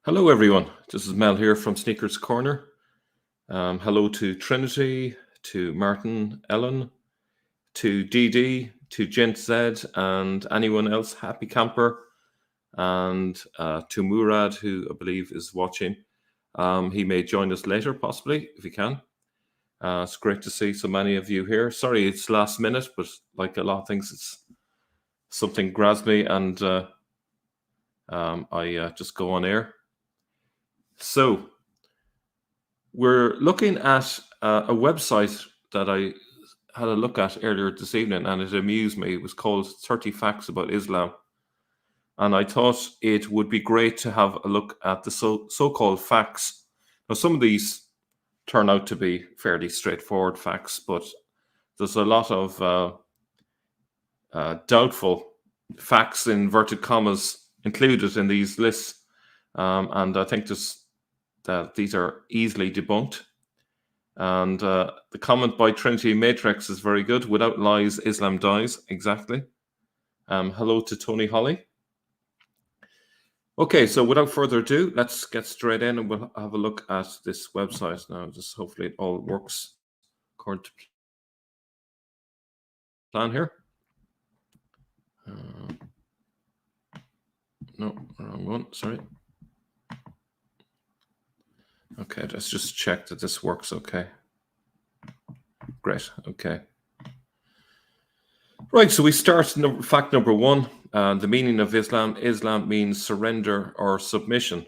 Hello, everyone. This is Mel here from Sneakers Corner. Hello to Trinity, to Martin, Ellen, to DD, to Gent Z, and anyone else, Happy Camper, and to Murad, who I believe is watching. He may join us later, possibly, if he can. It's great to see so many of you here. Sorry, it's last minute, but like a lot of things, it's something grabs me, and I just go on air. So we're looking at a website that I had a look at earlier this evening, and it amused me. It was called 30 Facts About Islam. And I thought it would be great to have a look at the so-called facts. Now, some of these turn out to be fairly straightforward facts, but there's a lot of doubtful facts, in inverted commas, included in these lists. And I think that these are easily debunked. And the comment by Trinity Matrix is very good. Without lies, Islam dies. Exactly. Hello to Tony Holly. Okay, so without further ado, let's get straight in and we'll have a look at this website now. Just hopefully it all works according to plan here. No, wrong one. Sorry. Okay, let's just check that this works okay. Great, okay. Right, so we start fact number one. The meaning of Islam. Islam means surrender or submission.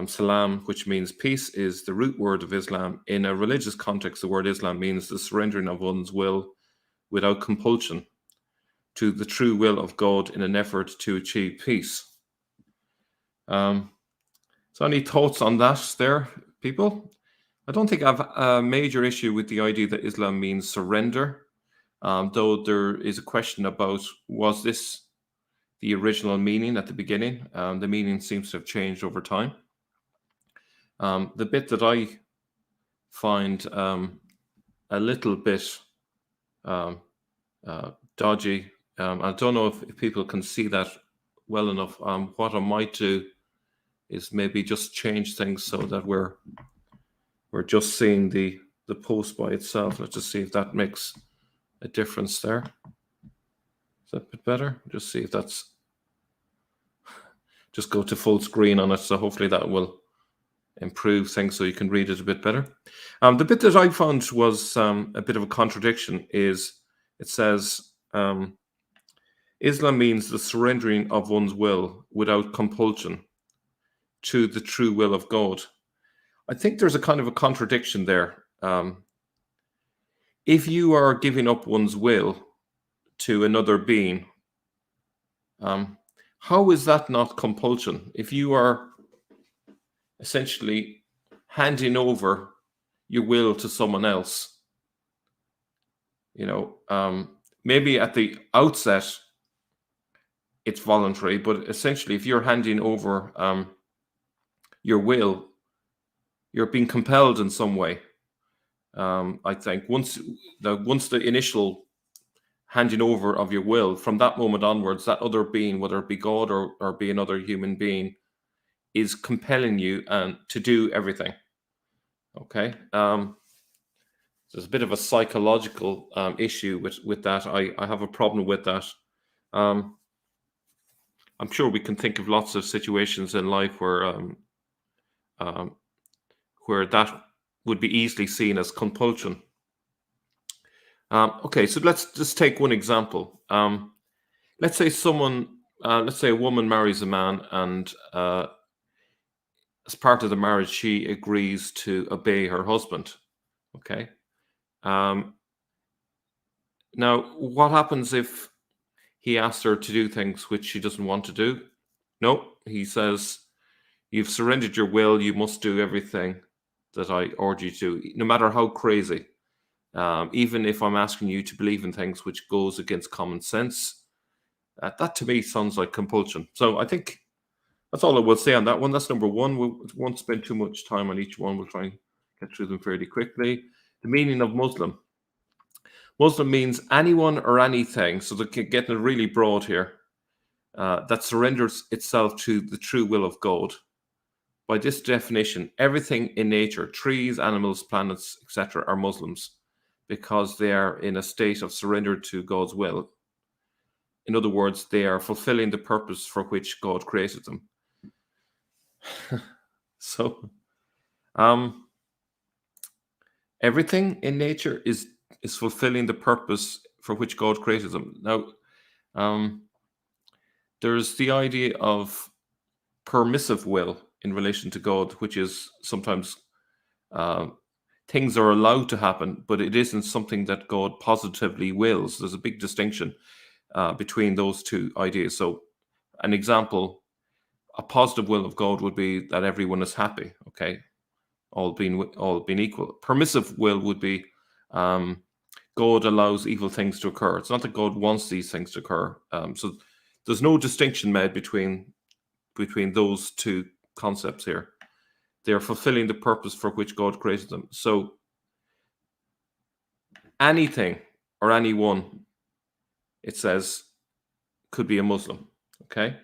Salam, which means peace, is the root word of Islam. In a religious context, the word Islam means the surrendering of one's will without compulsion to the true will of God in an effort to achieve peace. So any thoughts on that there, people? I don't think I have a major issue with the idea that Islam means surrender. Though there is a question about, was this the original meaning at the beginning? The meaning seems to have changed over time. The bit that I find a little bit dodgy, I don't know if people can see that well enough. What I might do is maybe just change things so that we're just seeing the post by itself. Let's just see if that makes a difference there. Is that a bit better? Just see if that's, just go to full screen on it. So hopefully that will improve things so you can read it a bit better. The bit that I found was a bit of a contradiction is it says, Islam means the surrendering of one's will without compulsion to the true will of God. I think there's a kind of a contradiction there. If you are giving up one's will to another being, how is that not compulsion? If you are essentially handing over your will to someone else, maybe at the outset it's voluntary, but essentially if you're handing over your will, you're being compelled in some way. I think once the initial handing over of your will, from that moment onwards, that other being, whether it be God or be another human being, is compelling you to do everything. Okay. There's a bit of a psychological issue with that. I have a problem with that. I'm sure we can think of lots of situations in life where that would be easily seen as compulsion. Okay, so let's just take one example. Let's say a woman marries a man, and as part of the marriage, she agrees to obey her husband. Okay. Now, what happens if he asks her to do things which she doesn't want to do? No, he says, you've surrendered your will. You must do everything that I order you to, no matter how crazy. Even if I'm asking you to believe in things which goes against common sense, that to me sounds like compulsion. So I think that's all I will say on that one. That's number one. We won't spend too much time on each one. We'll try and get through them fairly quickly. The meaning of Muslim. Muslim means anyone or anything. So they're getting it really broad here. that surrenders itself to the true will of God. By this definition, everything in nature, trees, animals, planets, etc., are Muslims because they are in a state of surrender to God's will. In other words, they are fulfilling the purpose for which God created them. So, everything in nature is fulfilling the purpose for which God created them. Now, there's the idea of permissive will in relation to God, which is sometimes things are allowed to happen, but it isn't something that God positively wills. There's a big distinction between those two ideas. So, an example, a positive will of God would be that everyone is happy. Okay, all being equal. Permissive will would be God allows evil things to occur. It's not that God wants these things to occur. So there's no distinction made between those two concepts here. They are fulfilling the purpose for which God created them. So anything or anyone, it says, could be a Muslim. Okay.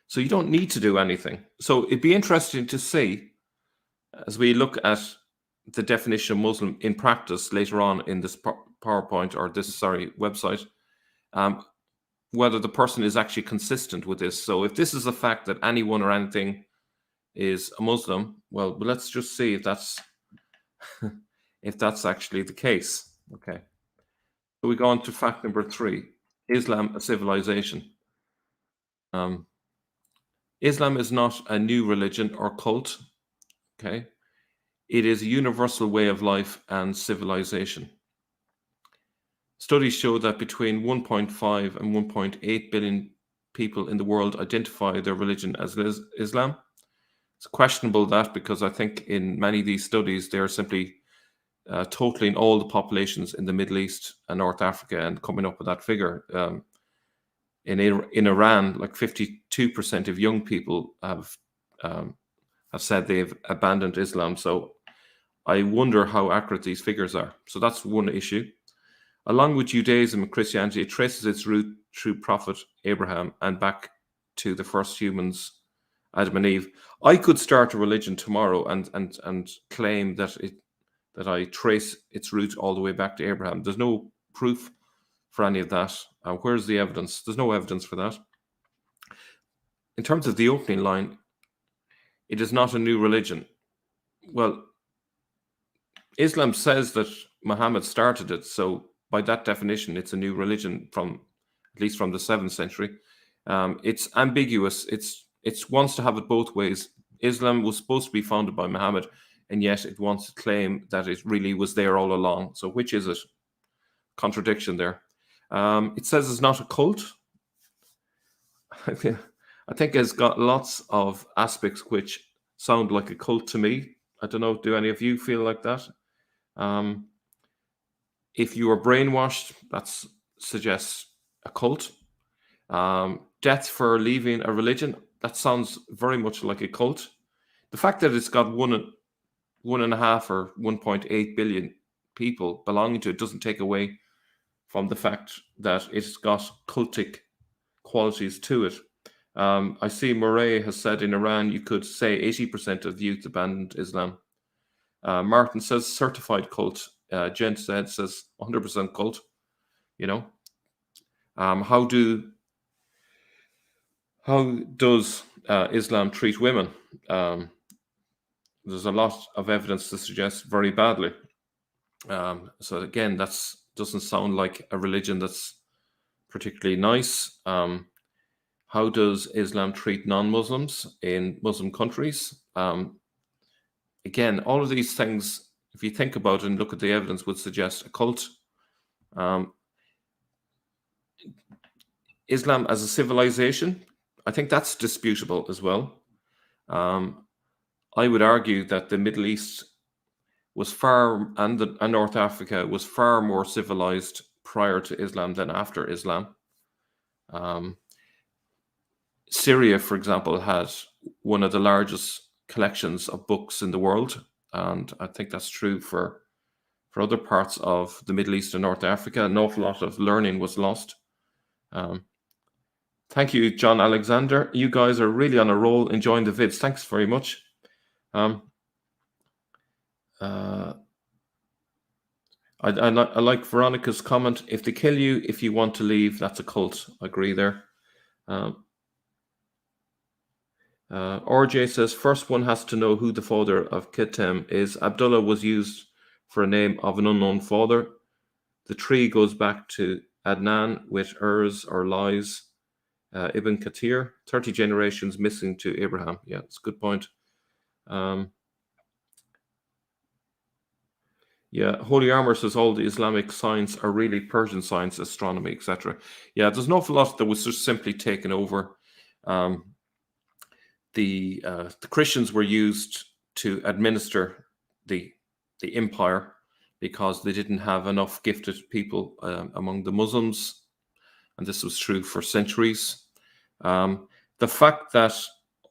So you don't need to do anything. So it'd be interesting to see, as we look at the definition of Muslim in practice later on in this PowerPoint or this, website, whether the person is actually consistent with this. So if this is a fact that anyone or anything is a Muslim, well, let's just see if that's if that's actually the case. Okay. So we go on to fact number 3: Islam, a civilization. Islam is not a new religion or cult. Okay. It is a universal way of life and civilization. Studies show that between 1.5 and 1.8 billion people in the world identify their religion as Islam. It's questionable that, because I think in many of these studies, they're simply totaling all the populations in the Middle East and North Africa and coming up with that figure. In Iran, like 52% of young people have said they've abandoned Islam. So I wonder how accurate these figures are. So that's one issue. Along with Judaism and Christianity, it traces its root through Prophet Abraham and back to the first humans, Adam and Eve. I could start a religion tomorrow and claim that I trace its root all the way back to Abraham. There's no proof for any of that. Where's the evidence? There's no evidence for that. In terms of the opening line, it is not a new religion. Well, Islam says that Muhammad started it, so by that definition, it's a new religion at least from the 7th century. It's ambiguous. It wants to have it both ways. Islam was supposed to be founded by Muhammad, and yet it wants to claim that it really was there all along. So which is it? Contradiction there. It says it's not a cult. I think it's got lots of aspects which sound like a cult to me. I don't know, do any of you feel like that? If you are brainwashed, that suggests a cult. Death for leaving a religion, that sounds very much like a cult. The fact that it's got 1.5 or 1.8 billion people belonging to it doesn't take away from the fact that it's got cultic qualities to it. I see Murray has said in Iran, you could say 80% of the youth abandoned Islam. Martin says certified cult. Jen says 100% cult. You know, how does Islam treat women? There's a lot of evidence to suggest very badly. So again, that doesn't sound like a religion that's particularly nice. How does Islam treat non-Muslims in Muslim countries? Again, all of these things, if you think about it and look at the evidence, would suggest a cult. Islam as a civilization, I think that's disputable as well. I would argue that the Middle East was and North Africa was far more civilized prior to Islam than after Islam. Syria, for example, had one of the largest collections of books in the world, and I think that's true for other parts of the Middle East and North Africa. An awful lot of learning was lost. Thank you, John Alexander. You guys are really on a roll, enjoying the vids. Thanks very much. Um, uh, I like Veronica's comment. If they kill you, if you want to leave, that's a cult. I agree there. Um, RJ says, first one has to know who the father of Ketem is. Abdullah was used for a name of an unknown father. The tree goes back to Adnan with Urs or Lies. Ibn Kathir, 30 generations missing to Abraham. Yeah, it's a good point. Yeah, Holy Armor says all the Islamic science are really Persian science, astronomy, etc. Yeah, there's an awful lot that was just simply taken over. The Christians were used to administer the empire because they didn't have enough gifted people among the Muslims, and this was true for centuries. The fact that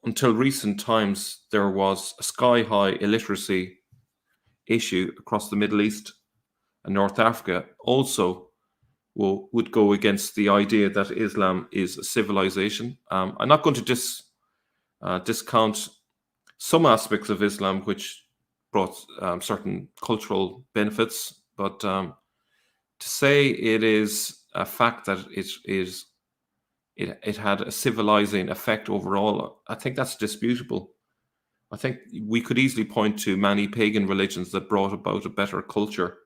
until recent times there was a sky-high illiteracy issue across the Middle East and North Africa also would go against the idea that Islam is a civilization. I'm not going to discount some aspects of Islam which brought certain cultural benefits, but to say it is a fact that it had a civilizing effect overall, I think that's disputable. I think we could easily point to many pagan religions that brought about a better culture.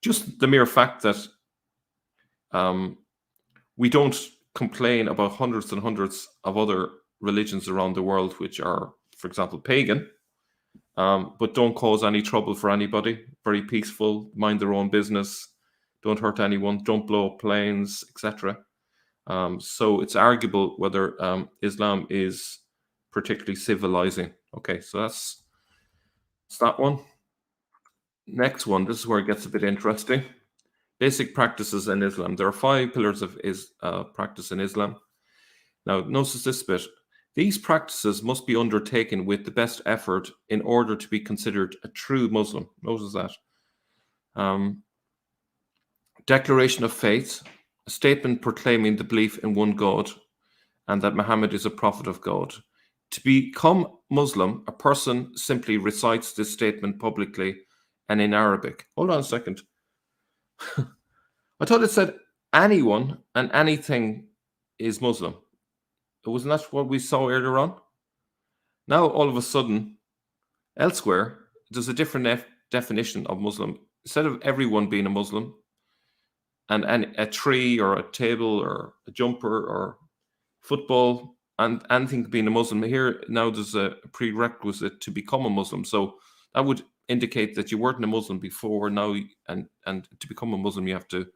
Just the mere fact that we don't complain about hundreds and hundreds of other religions around the world which are, for example, pagan, but don't cause any trouble for anybody, very peaceful, mind their own business, don't hurt anyone, don't blow up planes, etc. So it's arguable whether Islam is particularly civilizing. Okay, so that's that one. Next one, this is where it gets a bit interesting. Basic practices in Islam. There are 5 pillars of practice in Islam. Now, notice this bit. These practices must be undertaken with the best effort in order to be considered a true Muslim. Notice that. Declaration of faith, a statement proclaiming the belief in one God and that Muhammad is a prophet of God. To become Muslim, a person simply recites this statement publicly and in Arabic. Hold on a second. I thought it said anyone and anything is Muslim. Wasn't that what we saw earlier on? Now, all of a sudden, elsewhere, there's a different definition of Muslim. Instead of everyone being a Muslim, and a tree or a table or a jumper or football and anything being a Muslim, here now there's a prerequisite to become a Muslim. So that would indicate that you weren't a Muslim before now, and to become a Muslim you have to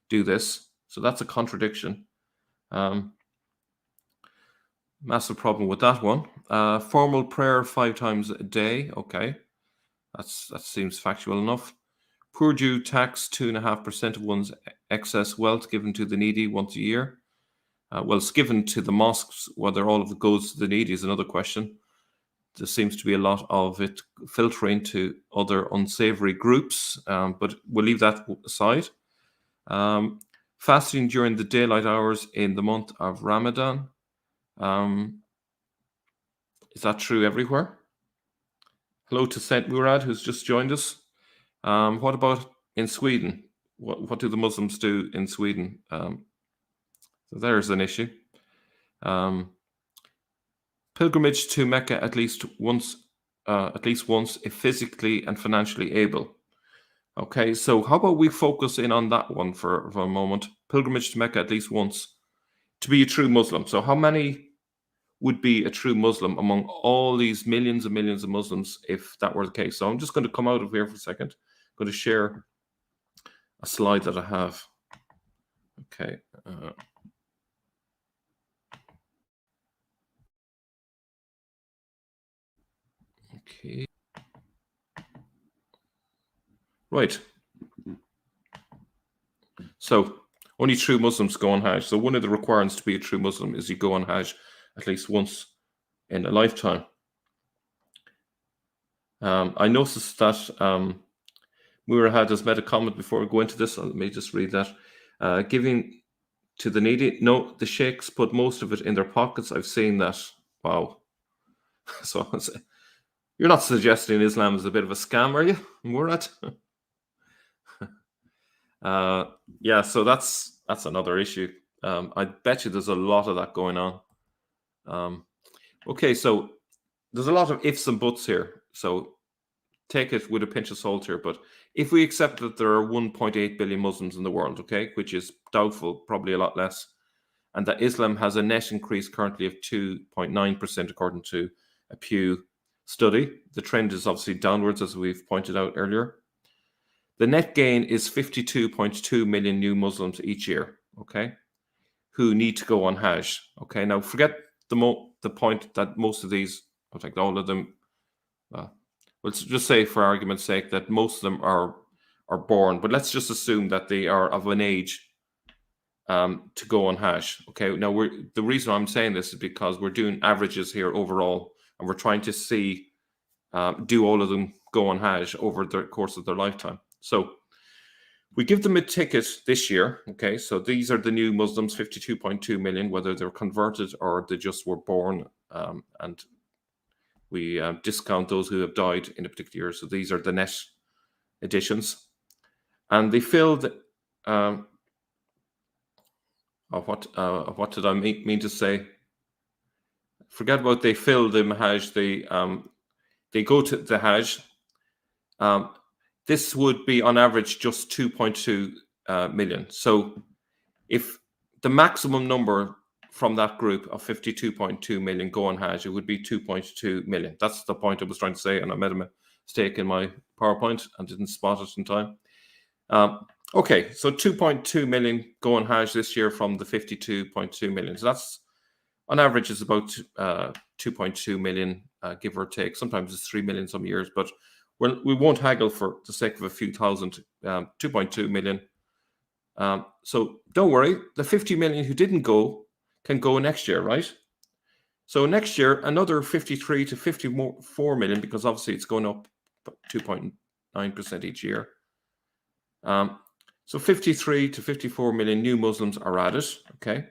do this. So that's a contradiction. Massive problem with that one. Formal prayer 5 times a day. Okay, that seems factual enough. Poor due tax 2.5% of one's excess wealth given to the needy once a year. Well, it's given to the mosques. Whether all of it goes to the needy is another question. There seems to be a lot of it filtering to other unsavory groups, but we'll leave that aside. Fasting during the daylight hours in the month of Ramadan. Is that true everywhere? Hello to Saint Murad, who's just joined us. What about in Sweden? What do the Muslims do in Sweden? So there's an issue. Pilgrimage to Mecca at least once, if physically and financially able. Okay, so how about we focus in on that one for a moment? Pilgrimage to Mecca at least once to be a true Muslim. So how many would be a true Muslim among all these millions and millions of Muslims if that were the case? So I'm just going to come out of here for a second. I'm going to share a slide that I have. Okay. Okay. Right. So only true Muslims go on Hajj. So one of the requirements to be a true Muslim is you go on Hajj at least once in a lifetime. I noticed that Murad has made a comment before we go into this. Let me just read that. Giving to the needy. No, the sheikhs put most of it in their pockets. I've seen that. Wow. So you're not suggesting Islam is a bit of a scam, are you, Murad? Yeah, so that's another issue. I bet you there's a lot of that going on. Okay, so there's a lot of ifs and buts here. So take it with a pinch of salt here. But if we accept that there are 1.8 billion Muslims in the world, okay, which is doubtful, probably a lot less, and that Islam has a net increase currently of 2.9% according to a Pew study. The trend is obviously downwards, as we've pointed out earlier. The net gain is 52.2 million new Muslims each year, okay, who need to go on Hajj. Okay, now forget the point that most of these, in fact, all of them, let's just say for argument's sake that most of them are born, but let's just assume that they are of an age to go on Hajj. Okay, now the reason I'm saying this is because we're doing averages here overall, and we're trying to see do all of them go on Hajj over the course of their lifetime. So we give them a ticket this year. Okay, so these are the new Muslims, 52.2 million, whether they're converted or they just were born, and we discount those who have died in a particular year. So these are the net additions, and they filled. What did I mean to say? Forget about they fill the Hajj. They go to the Hajj. This would be on average just 2.2 million. So if the maximum number from that group of 52.2 million go on Hajj, it would be 2.2 million. That's the point I was trying to say, and I made a mistake in my PowerPoint and didn't spot it in time. Okay, so 2.2 million go on Hajj this year from the 52.2 million. So that's on average is about 2.2 million, give or take. Sometimes it's 3 million some years, but we won't haggle for the sake of a few thousand. 2.2 million. So don't worry, the 50 million who didn't go can go next year, right? So next year, another 53 to 54 million, because obviously it's going up 2.9% each year. So 53 to 54 million new Muslims are added, okay?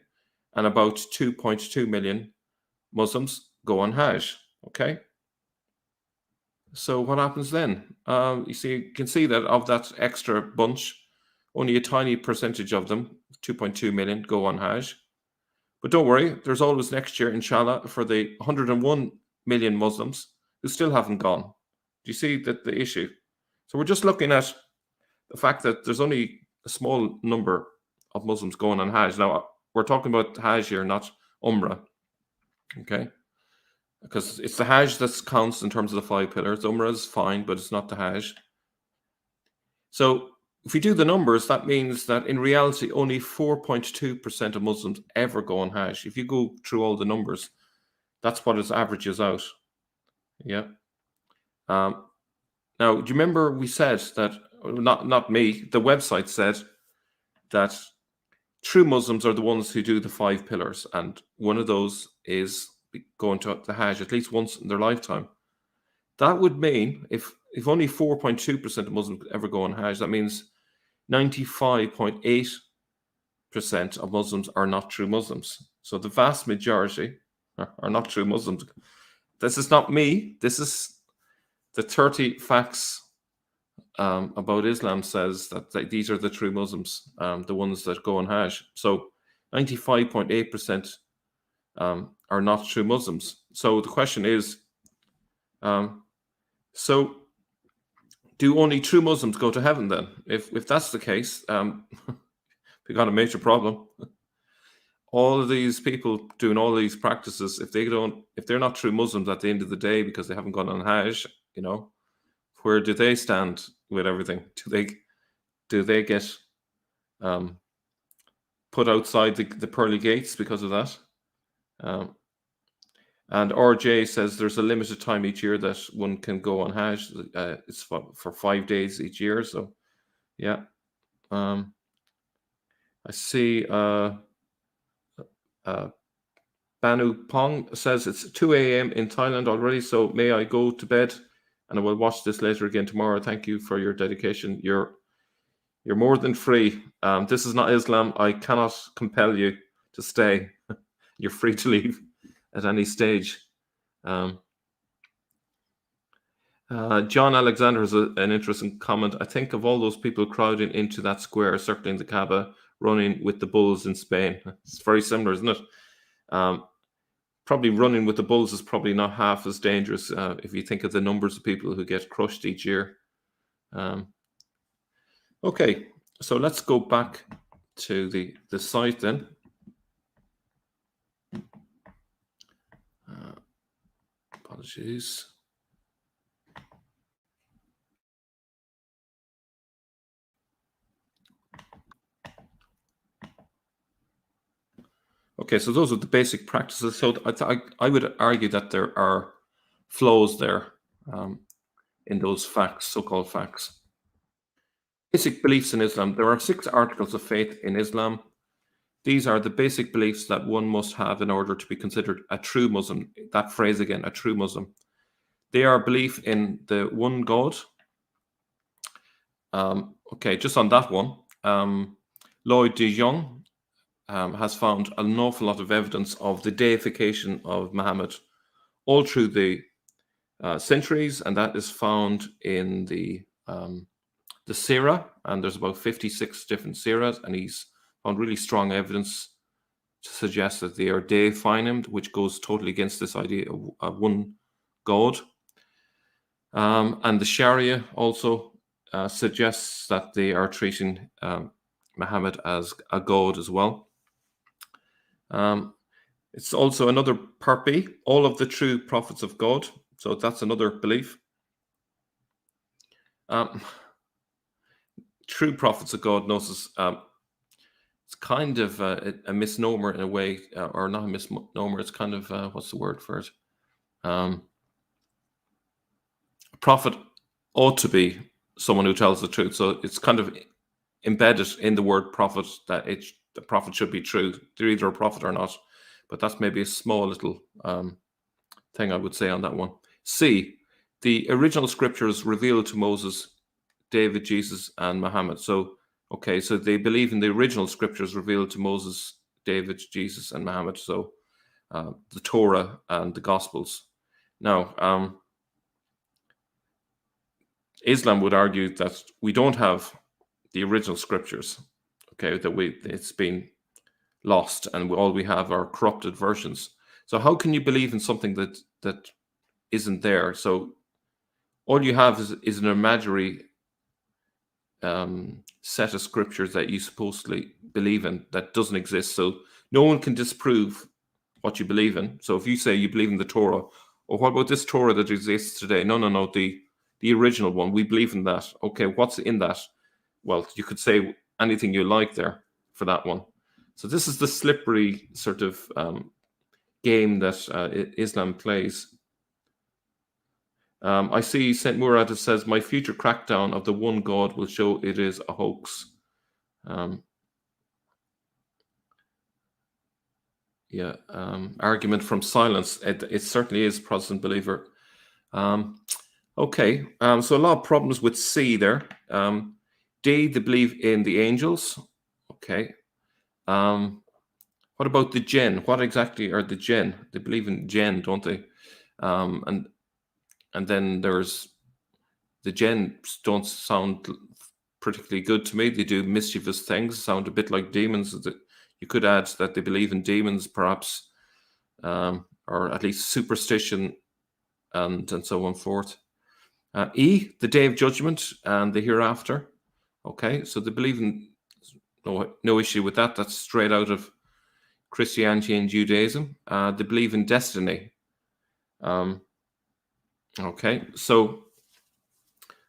And about 2.2 million Muslims go on Hajj, okay? So what happens then? You can see that of that extra bunch, only a tiny percentage of them, 2.2 million, go on Hajj. But don't worry, there's always next year, inshallah, for the 101 million Muslims who still haven't gone. Do you see the issue? So we're just looking at the fact that there's only a small number of Muslims going on Hajj. Now, we're talking about Hajj here, not Umrah, okay? Because it's the Hajj that counts in terms of the 5 pillars. Umrah is fine, but it's not the Hajj. So if we do the numbers, that means that in reality, only 4.2% of Muslims ever go on Hajj. If you go through all the numbers, that's what it averages out. Yeah. Now, do you remember we said that, not me, the website said that true Muslims are the ones who do the 5 pillars, and one of those is going to the Hajj at least once in their lifetime. That would mean if only 4.2% of Muslims ever go on Hajj, that means 95.8% of Muslims are not true Muslims. So the vast majority are not true Muslims. This is not me. This is the 30 facts about Islam says that these are the true Muslims, the ones that go on Hajj. So 95.8% are not true Muslims. So the question is, so do only true Muslims go to heaven then? If that's the case, we got a major problem. All of these people doing all these practices, if they're not true Muslims at the end of the day because they haven't gone on Hajj, where do they stand with everything? Do they get put outside the pearly gates because of that? And RJ says there's a limited time each year that one can go on Hajj. It's for 5 days each year. So, yeah. I see Banu Pong says it's 2 a.m. in Thailand already. So may I go to bed? And I will watch this later again tomorrow. Thank you for your dedication. You're more than free. This is not Islam. I cannot compel you to stay. You're free to leave at any stage. Um, John Alexander has an interesting comment. I think of all those people crowding into that square, circling the Kaaba, running with the bulls in Spain. It's very similar, isn't it? Probably running with the bulls is probably not half as dangerous if you think of the numbers of people who get crushed each year. Okay, so let's go back to the site then. Apologies. Okay, so those are the basic practices. So I would argue that there are flaws there in those facts, so-called facts. Basic beliefs in Islam. There are 6 articles of faith in Islam. These are the basic beliefs that one must have in order to be considered a true Muslim. That phrase again, a true Muslim. They are belief in the one God. Okay, just on that one, Lloyd de Jong has found an awful lot of evidence of the deification of Muhammad all through the centuries, and that is found in the Sirah, and there's about 56 different Sirahs, and he's found really strong evidence to suggest that they are deifying him, which goes totally against this idea of one God. And the Sharia also suggests that they are treating Muhammad as a god as well. It's also another part B, all of the true prophets of God. So that's another belief. True prophets of God, notice it's kind of a misnomer in a way, or not a misnomer. It's kind of what's the word for it? A prophet ought to be someone who tells the truth. So it's kind of embedded in the word prophet that the prophet should be true. They're either a prophet or not. But that's maybe a small little thing I would say on that one. C, the original scriptures revealed to Moses, David, Jesus, and Muhammad. So, okay, so they believe in the original scriptures revealed to Moses, David, Jesus, and Muhammad. So the Torah and the Gospels. Now, Islam would argue that we don't have the original scriptures, okay, that it's been lost, and all we have are corrupted versions. So how can you believe in something that isn't there? So all you have is an imaginary set of scriptures that you supposedly believe in that doesn't exist. So no one can disprove what you believe in. So if you say you believe in the Torah, or what about this Torah that exists today? No, the original one. We believe in that. Okay, what's in that? Well, you could say anything you like there for that one. So this is the slippery sort of game that Islam plays. I see St. Murad says, my future crackdown of the one God will show it is a hoax. Argument from silence. It certainly is, Protestant believer. Okay, so a lot of problems with C there. D, they believe in the angels. Okay. What about the jinn? What exactly are the jinn? They believe in jinn, don't they? And then there's the jinn don't sound particularly good to me. They do mischievous things, sound a bit like demons. You could add that they believe in demons, perhaps, or at least superstition, and so on forth. E, the day of judgment and the hereafter. Okay, so they believe in no issue with that. That's straight out of Christianity and Judaism. They believe in destiny. Okay, so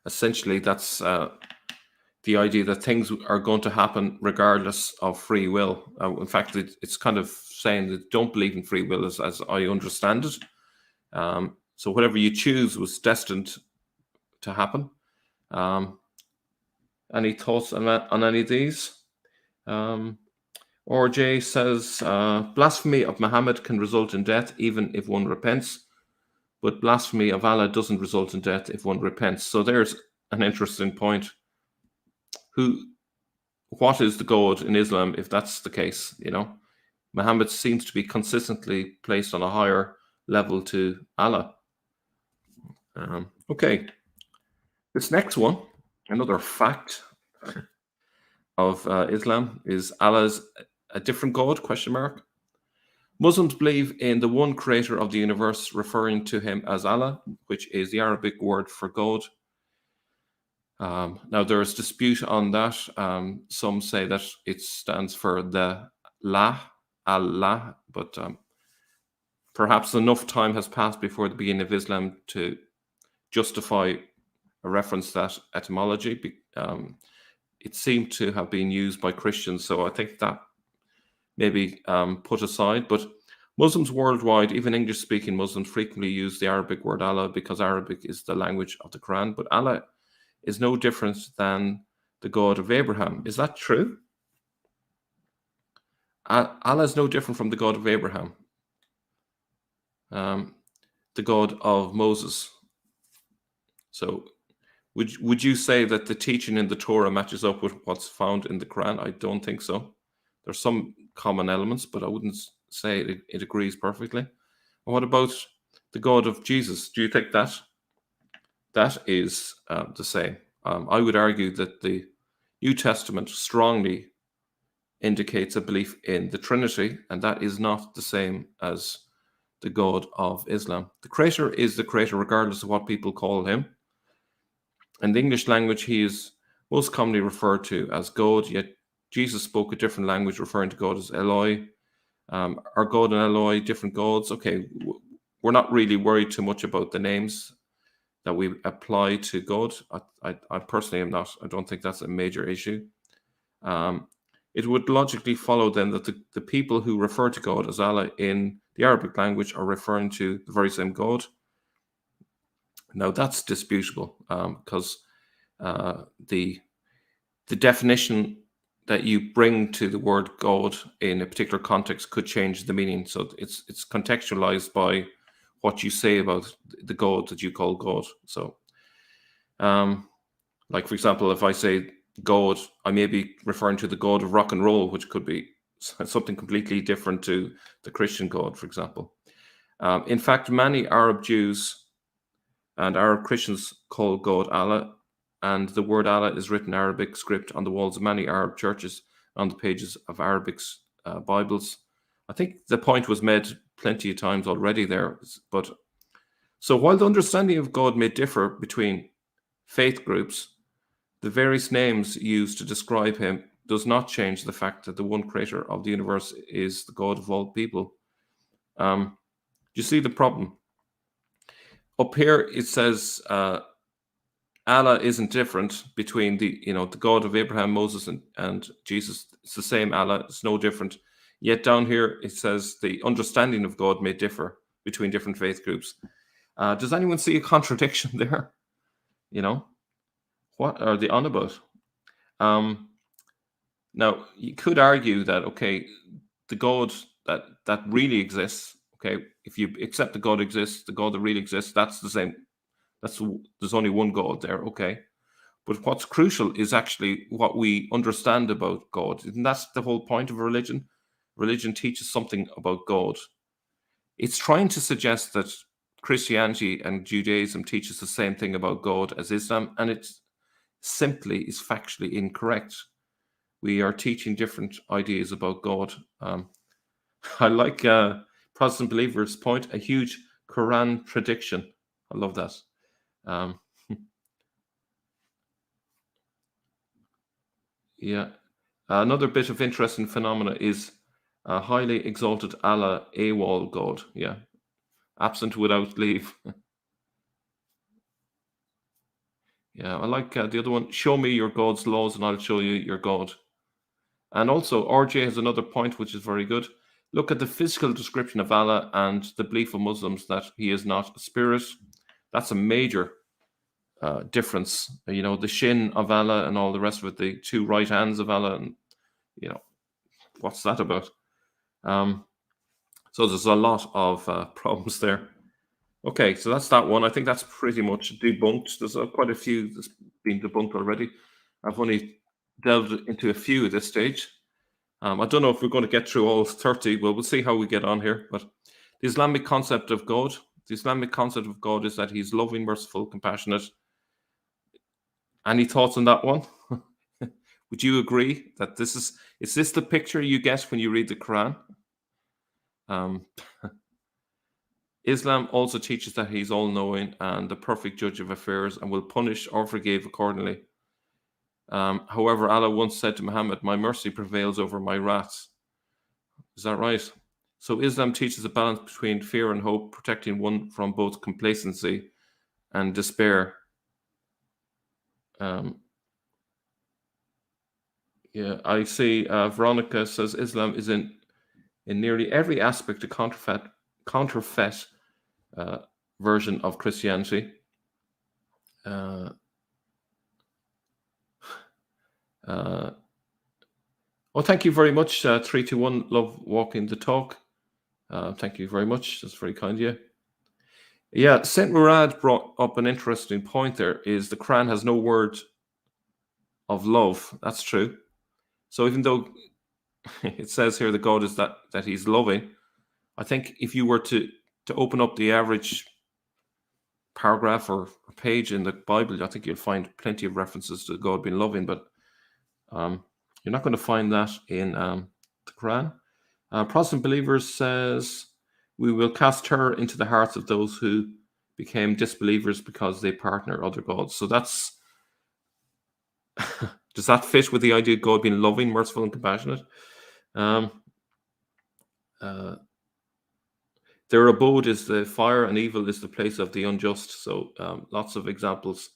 essentially that's the idea that things are going to happen regardless of free will. In fact, it's kind of saying that don't believe in free will as I understand it. So whatever you choose was destined to happen. Any thoughts on any of these? RJ says, blasphemy of Muhammad can result in death even if one repents, but blasphemy of Allah doesn't result in death if one repents. So there's an interesting point. what is the God in Islam if that's the case? Muhammad seems to be consistently placed on a higher level to Allah. Okay, this next one, another fact of Islam, is Allah's a different God? Question mark. Muslims believe in the one creator of the universe, referring to him as Allah, which is the Arabic word for God. Now, there is dispute on that. Some say that it stands for the La, Allah, but perhaps enough time has passed before the beginning of Islam to justify a reference to that etymology. It seemed to have been used by Christians, so I think that maybe put aside. But Muslims worldwide, even English-speaking Muslims, frequently use the Arabic word Allah because Arabic is the language of the Quran. But Allah is no different than the God of Abraham. Is that true? Allah is no different from the God of Abraham, the God of Moses. So would you say that the teaching in the Torah matches up with what's found in the Quran? I don't think so. There's some common elements, but I wouldn't say it agrees perfectly. And what about the God of Jesus? Do you think that is the same? I would argue that the New Testament strongly indicates a belief in the Trinity, and that is not the same as the God of Islam. The Creator is the Creator regardless of what people call him. In the English language, he is most commonly referred to as God, yet Jesus spoke a different language referring to God as Eloi. Are God and Eloi different gods? Okay, we're not really worried too much about the names that we apply to God. I personally am not. I don't think that's a major issue. It would logically follow then that the people who refer to God as Allah in the Arabic language are referring to the very same God. Now that's disputable because the definition that you bring to the word God in a particular context could change the meaning. So it's contextualized by what you say about the God that you call God. So, like for example, if I say God, I may be referring to the God of rock and roll, which could be something completely different to the Christian God, for example. In fact, many Arab Jews and Arab Christians call God Allah, and the word Allah is written in Arabic script on the walls of many Arab churches, on the pages of Arabic Bibles. I think the point was made plenty of times already there. But so while the understanding of God may differ between faith groups, the various names used to describe him does not change the fact that the one creator of the universe is the God of all people. Do you see the problem? Up here it says Allah isn't different between the God of Abraham, Moses, and Jesus. It's the same Allah. It's no different. Yet down here it says the understanding of God may differ between different faith groups. Does anyone see a contradiction there? What are they on about? Now you could argue that the God that really exists. If you accept the God exists, the God that really exists, that's the same. There's only one God there, But what's crucial is actually what we understand about God. And that's the whole point of a religion. Religion teaches something about God. It's trying to suggest that Christianity and Judaism teaches the same thing about God as Islam, and it simply is factually incorrect. We are teaching different ideas about God. I like Protestant Believer's point, a huge Quran prediction. I love that. Yeah. Another bit of interesting phenomena is a highly exalted Allah AWOL God. Yeah. Absent without leave. Yeah. I like the other one. Show me your God's laws and I'll show you your God. And also, RJ has another point which is very good. Look at the physical description of Allah and the belief of Muslims that he is not a spirit. That's a major difference. The shin of Allah and all the rest of it, the two right hands of Allah, and what's that about? So there's a lot of problems there. Okay, so that's that one. I think that's pretty much debunked. There's quite a few that's been debunked already. I've only delved into a few at this stage. I don't know if we're going to get through all 30. Well, we'll see how we get on here. But the Islamic concept of God, the Islamic concept of God is that he's loving, merciful, compassionate. Any thoughts on that one? Would you agree that is this the picture you get when you read the Quran? Um, Islam also teaches that he's all knowing and the perfect judge of affairs and will punish or forgive accordingly. However, Allah once said to Muhammad, "My mercy prevails over my wrath." Is that right? So Islam teaches a balance between fear and hope, protecting one from both complacency and despair. Um, yeah, I see. Veronica says Islam is in nearly every aspect a counterfeit uh, version of Christianity. Uh, uh, well, thank you very much. 321, love walking the talk. Thank you very much. That's very kind of you. Yeah, Saint Murad brought up an interesting point there, is the Quran has no word of love. That's true. So even though it says here that God is that he's loving, I think if you were to open up the average paragraph or page in the Bible, I think you'll find plenty of references to God being loving, but you're not going to find that in the Quran. Protestant Believers says, "We will cast terror into the hearts of those who became disbelievers because they partner other gods." So that's does that fit with the idea of God being loving, merciful, and compassionate? Um, uh, their abode is the fire, and evil is the place of the unjust. So lots of examples.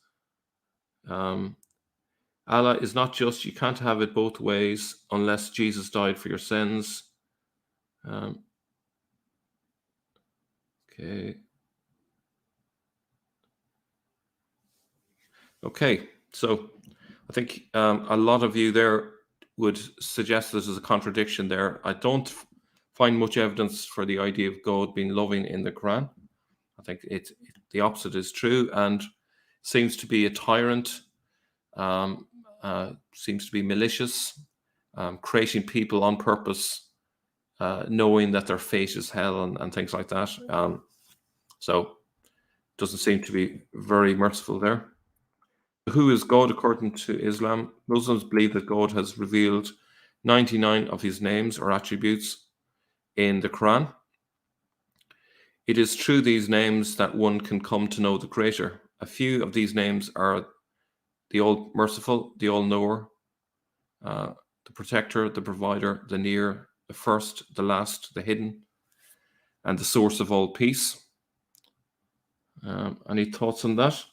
Allah is not just. You can't have it both ways unless Jesus died for your sins. Okay. Okay. So I think a lot of you there would suggest there's a contradiction there. I don't find much evidence for the idea of God being loving in the Quran. I think the opposite is true, and seems to be a tyrant, seems to be malicious, creating people on purpose, knowing that their fate is hell and things like that. So doesn't seem to be very merciful there. Who is God according to Islam? Muslims believe that God has revealed 99 of his names or attributes in the Quran. It is through these names that one can come to know the Creator. A few of these names are the All Merciful, the All Knower, the Protector, the Provider, the Near, the First, the Last, the Hidden, and the Source of all peace. Any thoughts on that?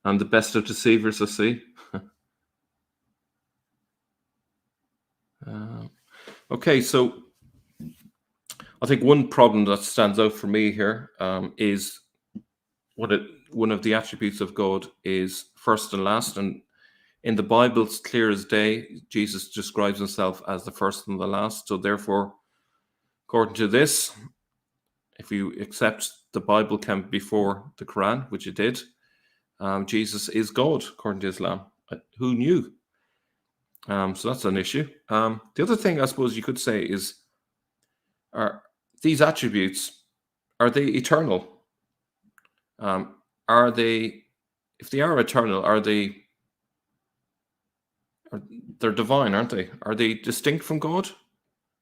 And the best of deceivers, I see. Okay, so I think one problem that stands out for me here is one of the attributes of God is first and last. And in the Bible, it's clear as day, Jesus describes himself as the first and the last. So therefore, according to this, if you accept the Bible came before the Quran, which it did, Jesus is God, according to Islam. Who knew? So that's an issue. The other thing I suppose you could say is, are these attributes, are they eternal? Are they, if they are eternal, they're divine, aren't they? Are they distinct from God,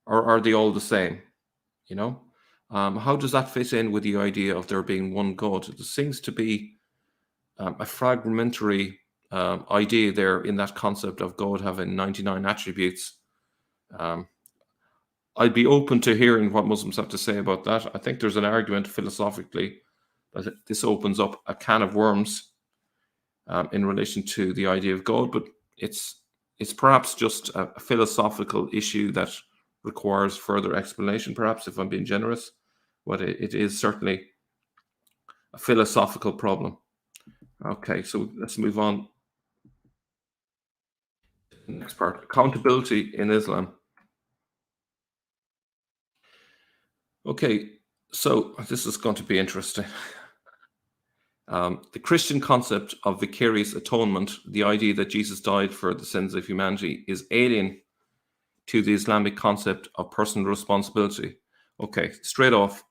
or are they all the same? You know, how does that fit in with the idea of there being one God? There seems to be a fragmentary idea there in that concept of God having 99 attributes. I'd be open to hearing what Muslims have to say about that. I think there's an argument philosophically that this opens up a can of worms in relation to the idea of God, but it's perhaps just a philosophical issue that requires further explanation, perhaps, if I'm being generous. But it is certainly a philosophical problem. Okay, so let's move on. Next part, accountability in Islam. Okay, so this is going to be interesting. The Christian concept of vicarious atonement, the idea that Jesus died for the sins of humanity, is alien to the Islamic concept of personal responsibility. Okay, straight off,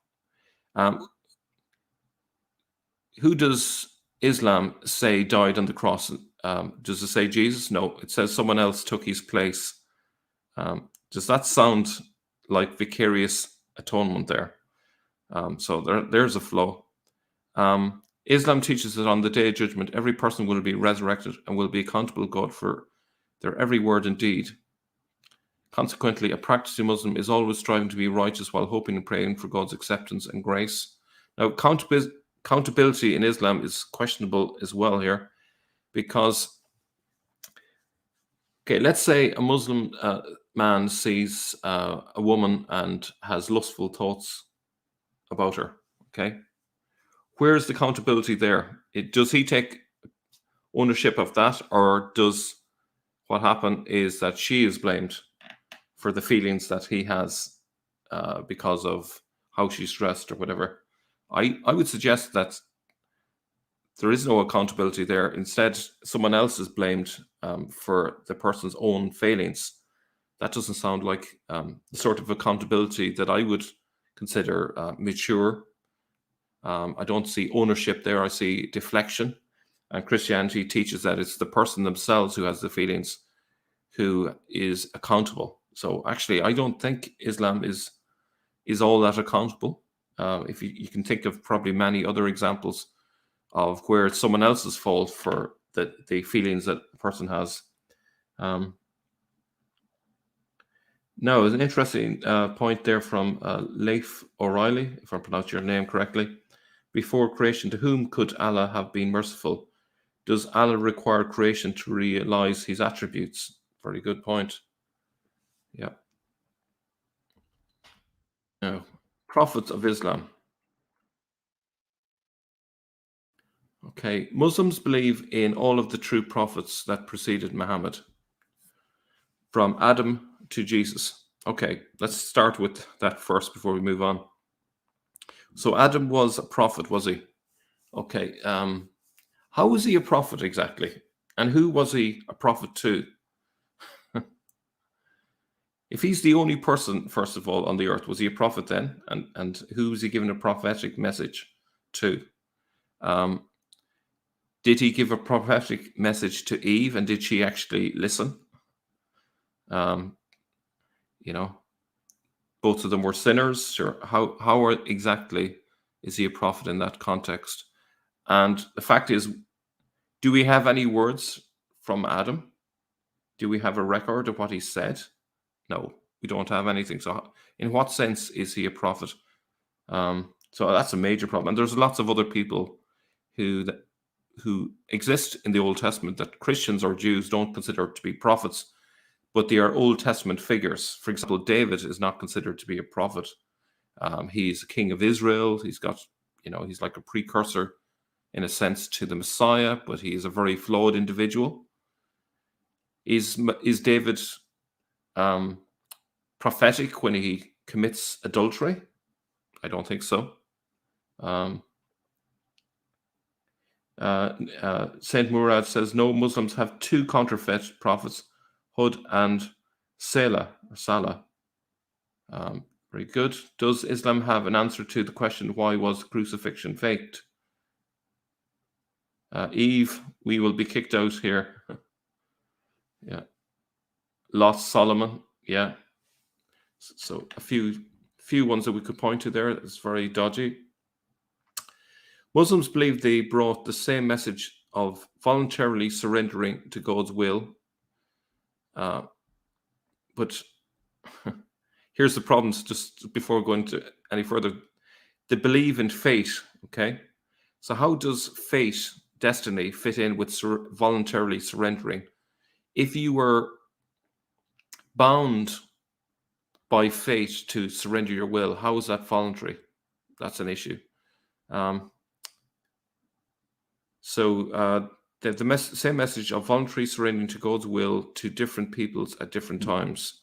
who does Islam say died on the cross? Does it say Jesus? No, it says someone else took his place. Does that sound like vicarious atonement there? So there's a flaw. Islam teaches that on the day of judgment, every person will be resurrected and will be accountable to God for their every word and deed. Consequently, a practicing Muslim is always striving to be righteous while hoping and praying for God's acceptance and grace. Now, accountability in Islam is questionable as well here, because, okay, let's say a Muslim man sees a woman and has lustful thoughts about her, okay? Where's the accountability there? Does he take ownership of that, or does what happen is that she is blamed for the feelings that he has because of how she's dressed or whatever? I would suggest that there is no accountability there. Instead, someone else is blamed for the person's own failings. That doesn't sound like the sort of accountability that I would consider mature. I don't see ownership there. I see deflection. And Christianity teaches that it's the person themselves who has the feelings who is accountable. So actually, I don't think Islam is all that accountable. If you can think of probably many other examples of where it's someone else's fault for the feelings that a person has. Now, there's an interesting point there from Leif O'Reilly, if I pronounce your name correctly. Before creation, to whom could Allah have been merciful? Does Allah require creation to realize his attributes? Very good point. Yeah. Now, prophets of Islam. Okay, Muslims believe in all of the true prophets that preceded Muhammad, from Adam to Jesus. Okay, let's start with that first before we move on. So Adam was a prophet, was he? Okay, how was he a prophet exactly? And who was he a prophet to? If he's the only person, first of all, on the earth, was he a prophet then? And who was he giving a prophetic message to? Did he give a prophetic message to Eve, and did she actually listen? You know, both of them were sinners. Sure. How exactly is he a prophet in that context? And the fact is, do we have any words from Adam? Do we have a record of what he said? No, we don't have anything. So in what sense is he a prophet? So that's a major problem. And there's lots of other people who exist in the Old Testament that Christians or Jews don't consider to be prophets, but they are Old Testament figures. For example, David is not considered to be a prophet. He's a king of Israel. He's got, he's like a precursor in a sense to the Messiah, but he is a very flawed individual. Is David prophetic when he commits adultery? I don't think so. Saint Murad says no Muslims have two counterfeit prophets, Hud and Salah. Very good. Does Islam have an answer to the question, why was crucifixion faked? Eve, we will be kicked out here. Yeah. Lost Solomon. Yeah. So a few ones that we could point to there. It's very dodgy. Muslims believe they brought the same message of voluntarily surrendering to God's will. But here's the problems, just before going to any further. They believe in fate, okay? So how does fate, destiny, fit in with voluntarily surrendering? If you were bound by fate to surrender your will, how is that voluntary? That's an issue. So they have the same message of voluntary surrendering to God's will to different peoples at different times.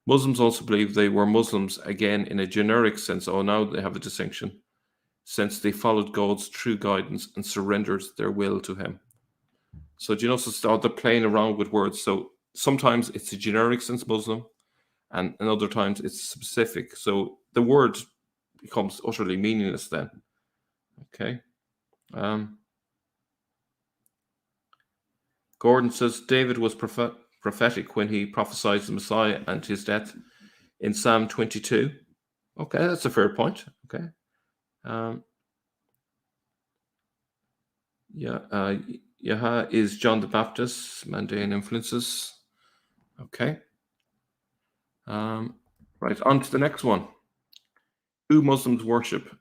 Muslims also believe they were Muslims, again, in a generic sense. Oh, now they have a distinction. since they followed God's true guidance and surrendered their will to him. So do you notice how they're playing around with words? So sometimes it's a generic sense Muslim, and other times it's specific. So the word becomes utterly meaningless then. Okay. Gordon says David was prophetic when he prophesied the Messiah and his death in Psalm 22. Okay, that's a fair point. Okay. Yaha is John the Baptist, Mandaean influences. Okay. Right, on to the next one. Who Muslims worship?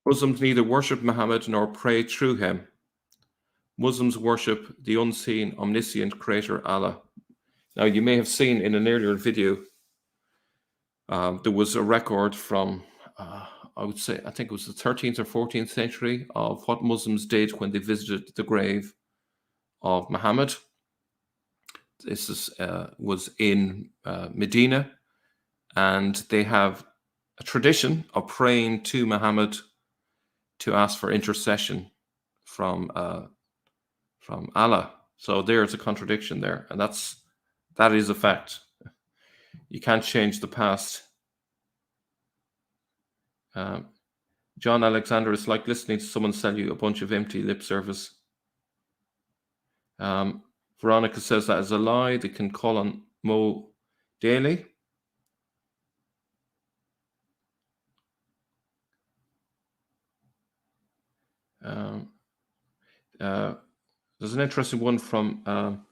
Muslims neither worship Muhammad nor pray through him. Muslims worship the unseen, omniscient creator Allah. Now, you may have seen in an earlier video, there was a record from, I think it was the 13th or 14th century of what Muslims did when they visited the grave of Muhammad. This was in Medina, and they have a tradition of praying to Muhammad to ask for intercession from Allah. So there's a contradiction there, and that is a fact. You can't change the past. John Alexander, it's like listening to someone sell you a bunch of empty lip service. Veronica says that is a lie. They can call on Mo daily. There's an interesting one from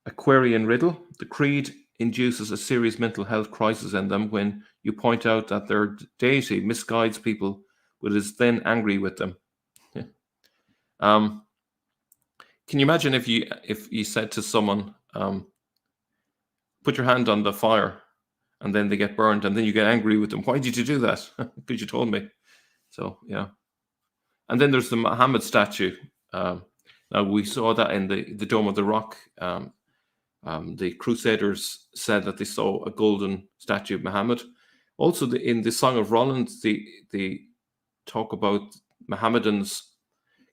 Aquarian Riddle. The creed induces a serious mental health crisis in them when you point out that their deity misguides people but is then angry with them. Can you imagine if you said to someone, put your hand on the fire, and then they get burned, and then you get angry with them? Why did you do that? Because you told me. So, yeah. And then there's the Muhammad statue. Now, we saw that in the Dome of the Rock. The Crusaders said that they saw a golden statue of Muhammad. Also, in the Song of Roland, they talk about Mohammedans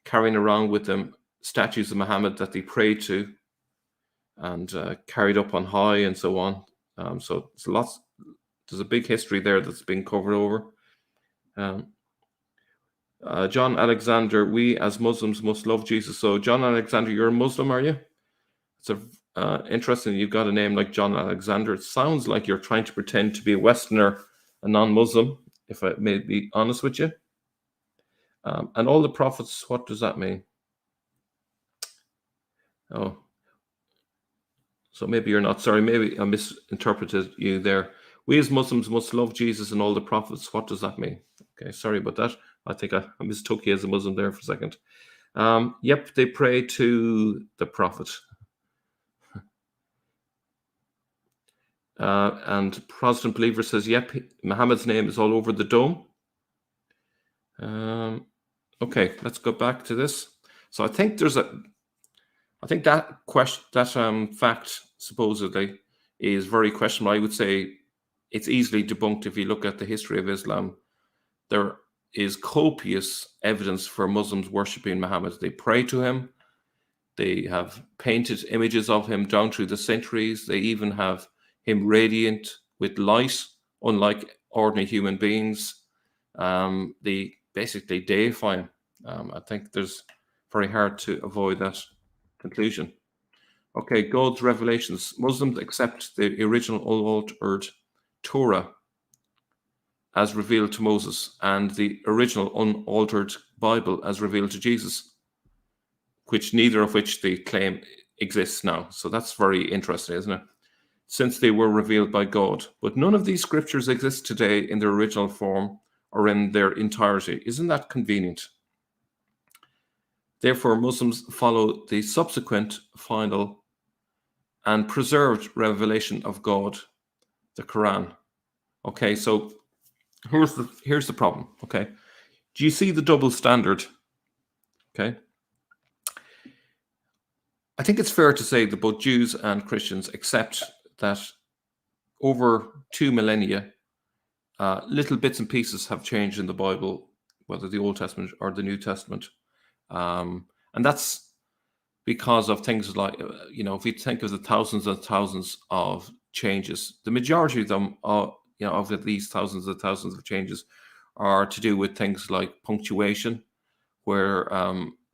carrying around with them statues of Muhammad that they prayed to and carried up on high and so on. So there's a big history there that's been covered over. John Alexander, we as Muslims must love Jesus. So John Alexander, you're a Muslim, are you? It's interesting you've got a name like John Alexander. It sounds like you're trying to pretend to be a Westerner, a non-Muslim, if I may be honest with you. And all the prophets, what does that mean? Oh, so maybe you're not. Sorry, maybe I misinterpreted you there. We as Muslims must love Jesus and all the prophets. What does that mean? Okay, sorry about that. I think I mistook you as a Muslim there for a second. Yep, they pray to the prophet. And Protestant believer says, yep, Muhammad's name is all over the dome. Okay, let's go back to this. So I think that fact supposedly is very questionable. I would say it's easily debunked if you look at the history of Islam. There is copious evidence for Muslims worshipping Muhammad. They pray to him. They have painted images of him down through the centuries. They even have him radiant with light, unlike ordinary human beings. They basically deify him. I think there's very hard to avoid that conclusion. Okay, God's revelations. Muslims accept the original unaltered Torah as revealed to Moses and the original unaltered Bible as revealed to Jesus, neither of which they claim exists now. So that's very interesting, isn't it? Since they were revealed by God. But none of these scriptures exist today in their original form or in their entirety. Isn't that convenient? Therefore, Muslims follow the subsequent, final, and preserved revelation of God, the Quran. Okay, so here's the problem. Okay, do you see the double standard? Okay, I think it's fair to say that both Jews and Christians accept that over 2 millennia, little bits and pieces have changed in the Bible, whether the Old Testament or the New Testament. And that's because of things like, if you think of the thousands and thousands of changes, the majority of them are, of these thousands and thousands of changes are to do with things like punctuation, where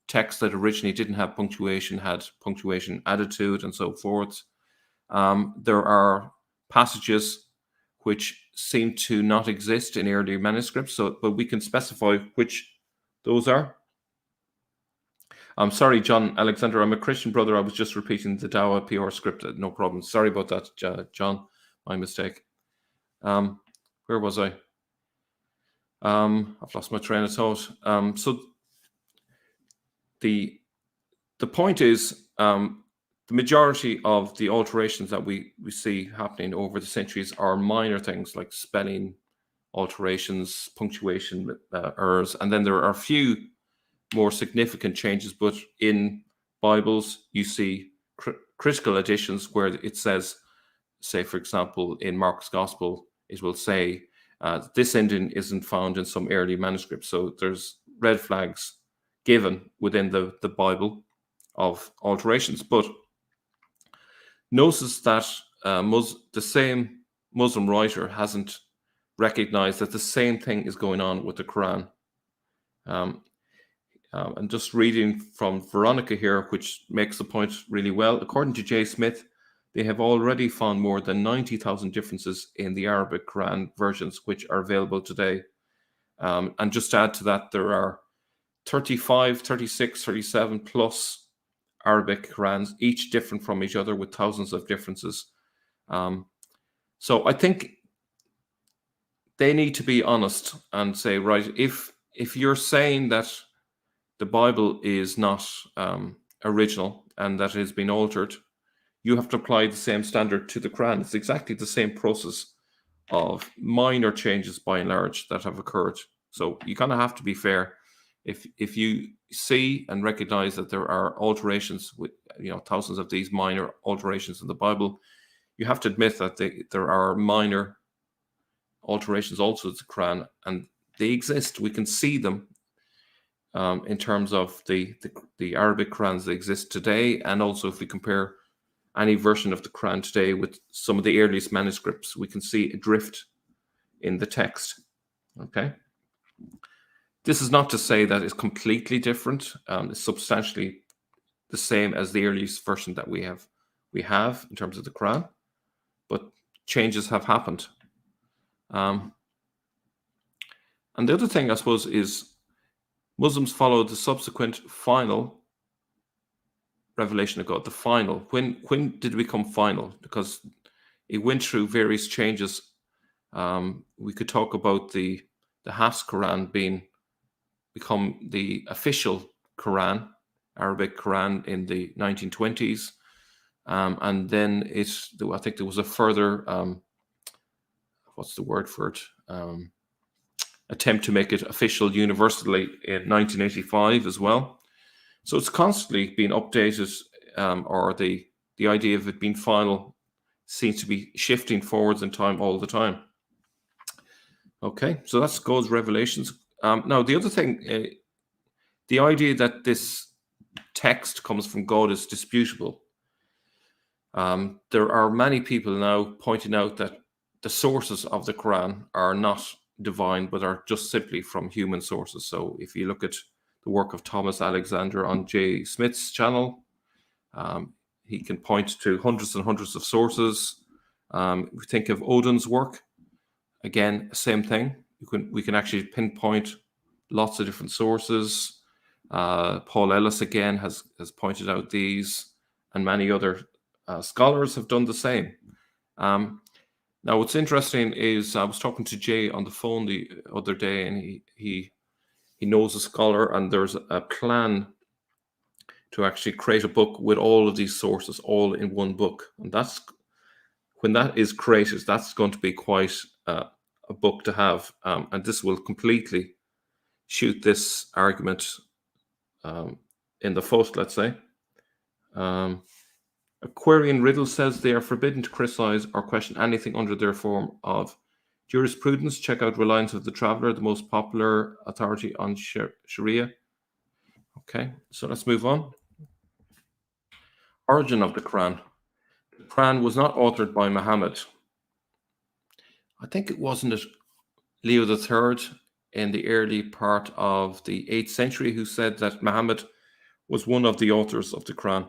texts that originally didn't have punctuation had punctuation added to it and so forth. There are passages which seem to not exist in earlier manuscripts, but we can specify which those are. I'm sorry, John Alexander, I'm a Christian brother. I was just repeating the Dawa PR script. No problem. Sorry about that, John. My mistake. Where was I? I've lost my train of thought. So the point is, the majority of the alterations that we see happening over the centuries are minor things like spelling alterations, punctuation errors, and then there are a few more significant changes. But in Bibles, you see critical additions where it says, say, for example, in Mark's Gospel, it will say this ending isn't found in some early manuscripts. So there's red flags given within the Bible of alterations. But notice that the same Muslim writer hasn't recognized that the same thing is going on with the Quran. And just reading from Veronica here, which makes the point really well. According to J. Smith, they have already found more than 90,000 differences in the Arabic Quran versions which are available today. And just to add to that, there are 35, 36, 37 plus Arabic Qurans, each different from each other with thousands of differences. So I think they need to be honest and say, right, if you're saying that the Bible is not original and that it has been altered, you have to apply the same standard to the Quran. It's exactly the same process of minor changes by and large that have occurred. So you kind of have to be fair. If you see and recognize that there are alterations with thousands of these minor alterations in the Bible, you have to admit that there are minor alterations also to the Quran, and they exist. We can see them in terms of the Arabic Qurans that exist today, and also if we compare any version of the Quran today with some of the earliest manuscripts, we can see a drift in the text. Okay. This is not to say that it's completely different. It's substantially the same as the earliest version that we have in terms of the Quran, but changes have happened. And the other thing, I suppose, is Muslims follow the subsequent final revelation of God. The final. When did it become final? Because it went through various changes. We could talk about the Hafs Quran become the official Quran, Arabic Quran, in the 1920s, and then I think there was a further what's the word for it? Attempt to make it official universally in 1985 as well. So it's constantly being updated, or the idea of it being final seems to be shifting forwards in time all the time. Okay, so that's God's revelations. Now, the other thing, the idea that this text comes from God is disputable. There are many people now pointing out that the sources of the Quran are not divine, but are just simply from human sources. So if you look at the work of Thomas Alexander on J. Smith's channel, he can point to hundreds and hundreds of sources. If we think of Odin's work, again, same thing. We can actually pinpoint lots of different sources. Paul Ellis again has pointed out these, and many other scholars have done the same. Now, what's interesting is I was talking to Jay on the phone the other day, and he knows a scholar, and there's a plan to actually create a book with all of these sources all in one book. And that's when that is created, that's going to be quite a book to have, and this will completely shoot this argument in the foot, let's say. Aquarian Riddle says they are forbidden to criticize or question anything under their form of Jurisprudence, check out Reliance of the Traveller, the most popular authority on Sharia. Okay, so let's move on. Origin of the Quran. The Quran was not authored by Muhammad. I think it wasn't it Leo III in the early part of the 8th century who said that Muhammad was one of the authors of the Quran.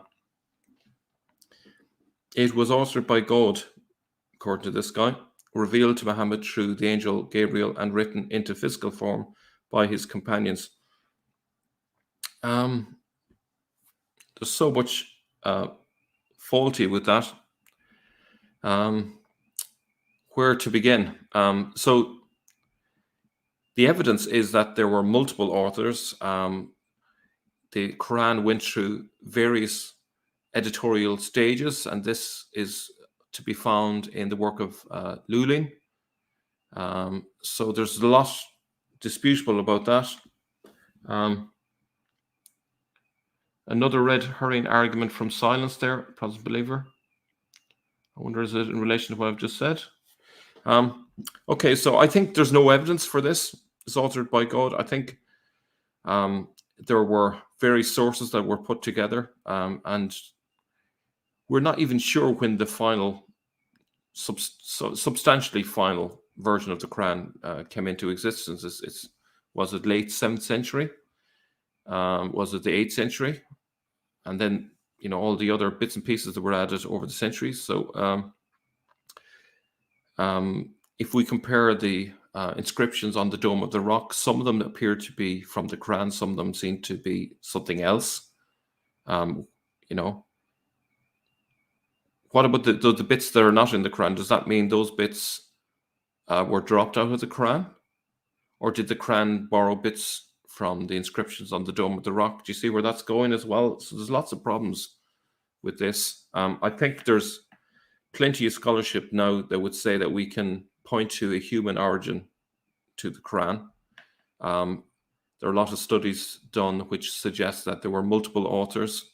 It was authored by God, according to this guy, revealed to Muhammad through the angel Gabriel and written into physical form by his companions. There's so much faulty with that. Where to begin? So the evidence is that there were multiple authors. The Quran went through various editorial stages, and this is to be found in the work of Luling. So there's a lot disputable about that. Another red herring argument from silence there, Protestant believer. I wonder, is it in relation to what I've just said? Okay, so I think there's no evidence for this. It's authored by God. I think there were various sources that were put together, and we're not even sure when the final, substantially final version of the Quran came into existence. Was it late 7th century? Was it the 8th century? And then, all the other bits and pieces that were added over the centuries. So if we compare the inscriptions on the Dome of the Rock, some of them appear to be from the Quran, some of them seem to be something else. What about the bits that are not in the Quran? Does that mean those bits were dropped out of the Quran? Or did the Quran borrow bits from the inscriptions on the Dome of the Rock? Do you see where that's going as well? So there's lots of problems with this. I think there's plenty of scholarship now that would say that we can point to a human origin to the Quran. There are a lot of studies done which suggest that there were multiple authors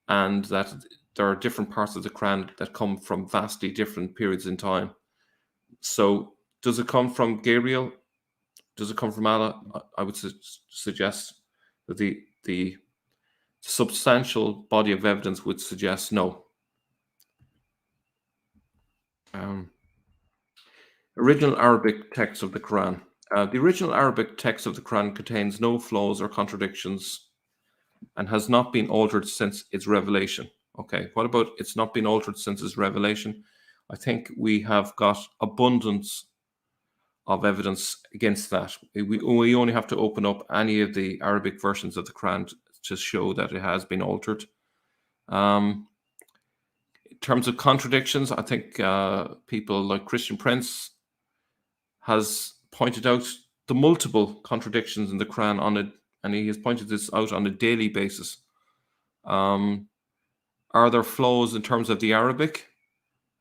and that there are different parts of the Quran that come from vastly different periods in time. So does it come from Gabriel? Does it come from Allah? I would suggest that the substantial body of evidence would suggest no. Original Arabic text of the Quran. The original Arabic text of the Quran contains no flaws or contradictions and has not been altered since its revelation. Okay, what about it's not been altered since its revelation? I think we have got abundance of evidence against that. We only have to open up any of the Arabic versions of the Quran to show that it has been altered. In terms of contradictions, I think people like Christian Prince has pointed out the multiple contradictions in the Quran on it, and he has pointed this out on a daily basis. Are there flaws in terms of the Arabic?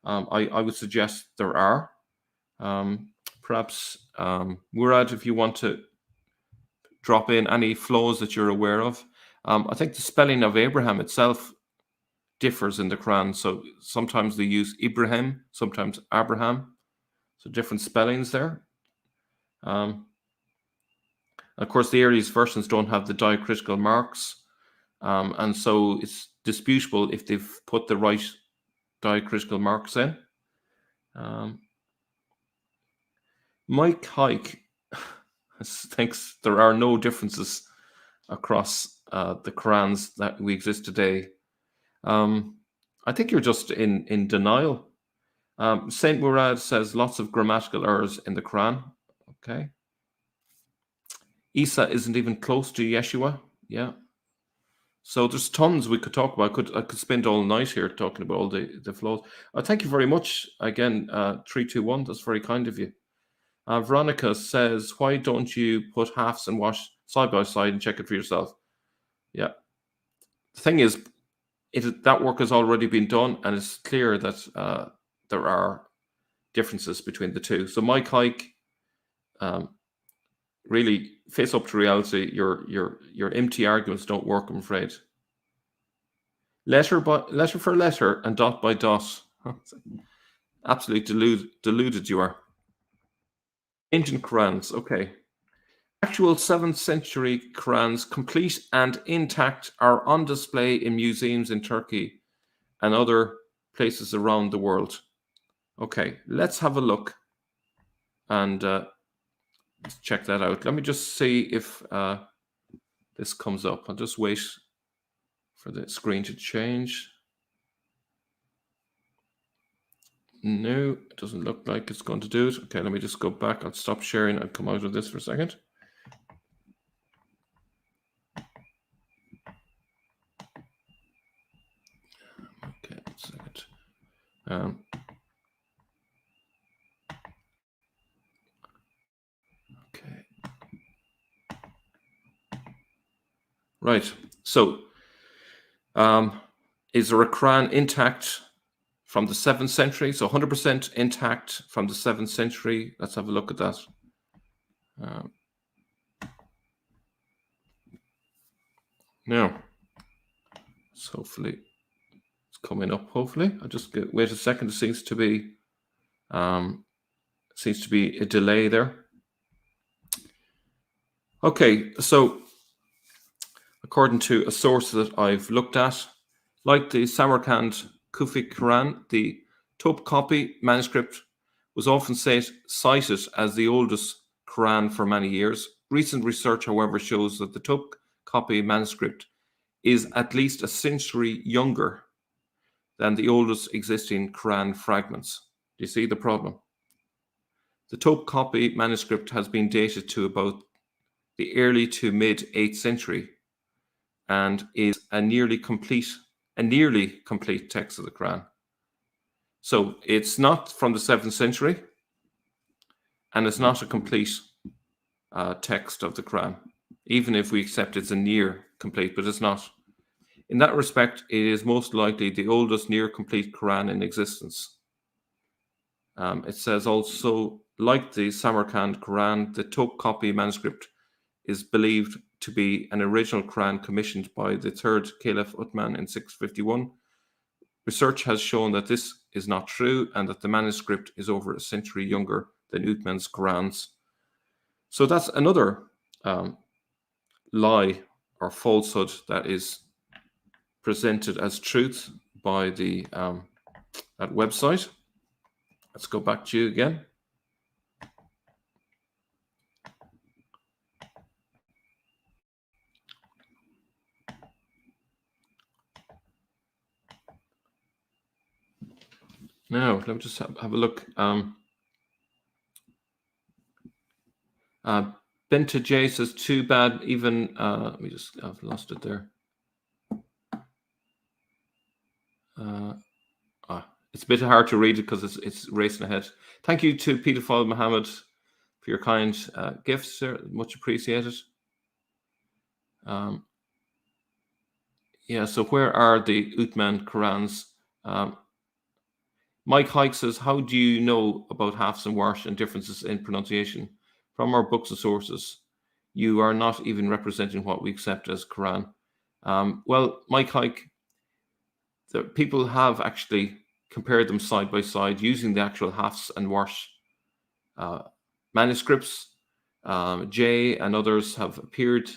I would suggest there are. Perhaps, Murad, if you want to drop in any flaws that you're aware of. I think the spelling of Abraham itself differs in the Quran. So sometimes they use Ibrahim, sometimes Abraham. So different spellings there. Of course, the earliest versions don't have the diacritical marks. And so it's disputable if they've put the right diacritical marks in. Mike Hike thinks there are no differences across the Qurans that we exist today. I think you're just in denial. Saint Murad says lots of grammatical errors in the Quran. Okay. Isa isn't even close to Yeshua. Yeah. So there's tons we could talk about. I could spend all night here talking about all the flaws. Thank you very much again. 321. That's very kind of you. Veronica says, why don't you put Hafs and Wash side by side and check it for yourself? Yeah. The thing is, that work has already been done, and it's clear that there are differences between the two. So Mike Hike, really face up to reality. Your empty arguments don't work, I'm afraid. Letter for letter and dot by dot. Absolutely deluded you are. Ancient Qurans. Okay. Actual 7th century Qurans, complete and intact, are on display in museums in Turkey and other places around the world. Okay, let's have a look and check that out. Let me just see if this comes up. I'll just wait for the screen to change. No, it doesn't look like it's going to do it. Okay, let me just go back. I'll stop sharing and come out of this for a second. Okay, 1 second. Okay. Right. So, is there a Quran intact from the 7th century? So 100% intact from the 7th century. Let's have a look at that. Now, so hopefully it's coming up. Hopefully, I'll just wait a second. There seems to be a delay there. Okay, so according to a source that I've looked at, like the Samarkand Kufic Quran, the Topkapi manuscript was often cited as the oldest Quran for many years. Recent research, however, shows that the Topkapi manuscript is at least a century younger than the oldest existing Quran fragments. Do you see the problem? The Topkapi manuscript has been dated to about the early to mid 8th century and is a nearly complete text of the Quran. So it's not from the 7th century, and it's not a complete text of the Quran, even if we accept it's a near complete, but it's not. In that respect, it is most likely the oldest near complete Quran in existence. It says also, like the Samarkand Quran, the Topkapi manuscript is believed to be an original Quran commissioned by the third Caliph Uthman in 651. Research has shown that this is not true and that the manuscript is over a century younger than Uthman's Qurans. So that's another lie or falsehood that is presented as truth by the that website. Let's go back to you again. Now, let me just have a look. Benta J says, too bad, even, let me just, I've lost it there. It's a bit hard to read it because it's racing ahead. Thank you to Peter Fall Mohammed for your kind gifts, sir. Much appreciated. Yeah, so where are the Uthman Qurans? Mike Hike says, how do you know about Hafs and Warsh and differences in pronunciation? From our books and sources, you are not even representing what we accept as Quran. Well, Mike Hike, the people have actually compared them side by side using the actual Hafs and Warsh manuscripts. Jay and others have appeared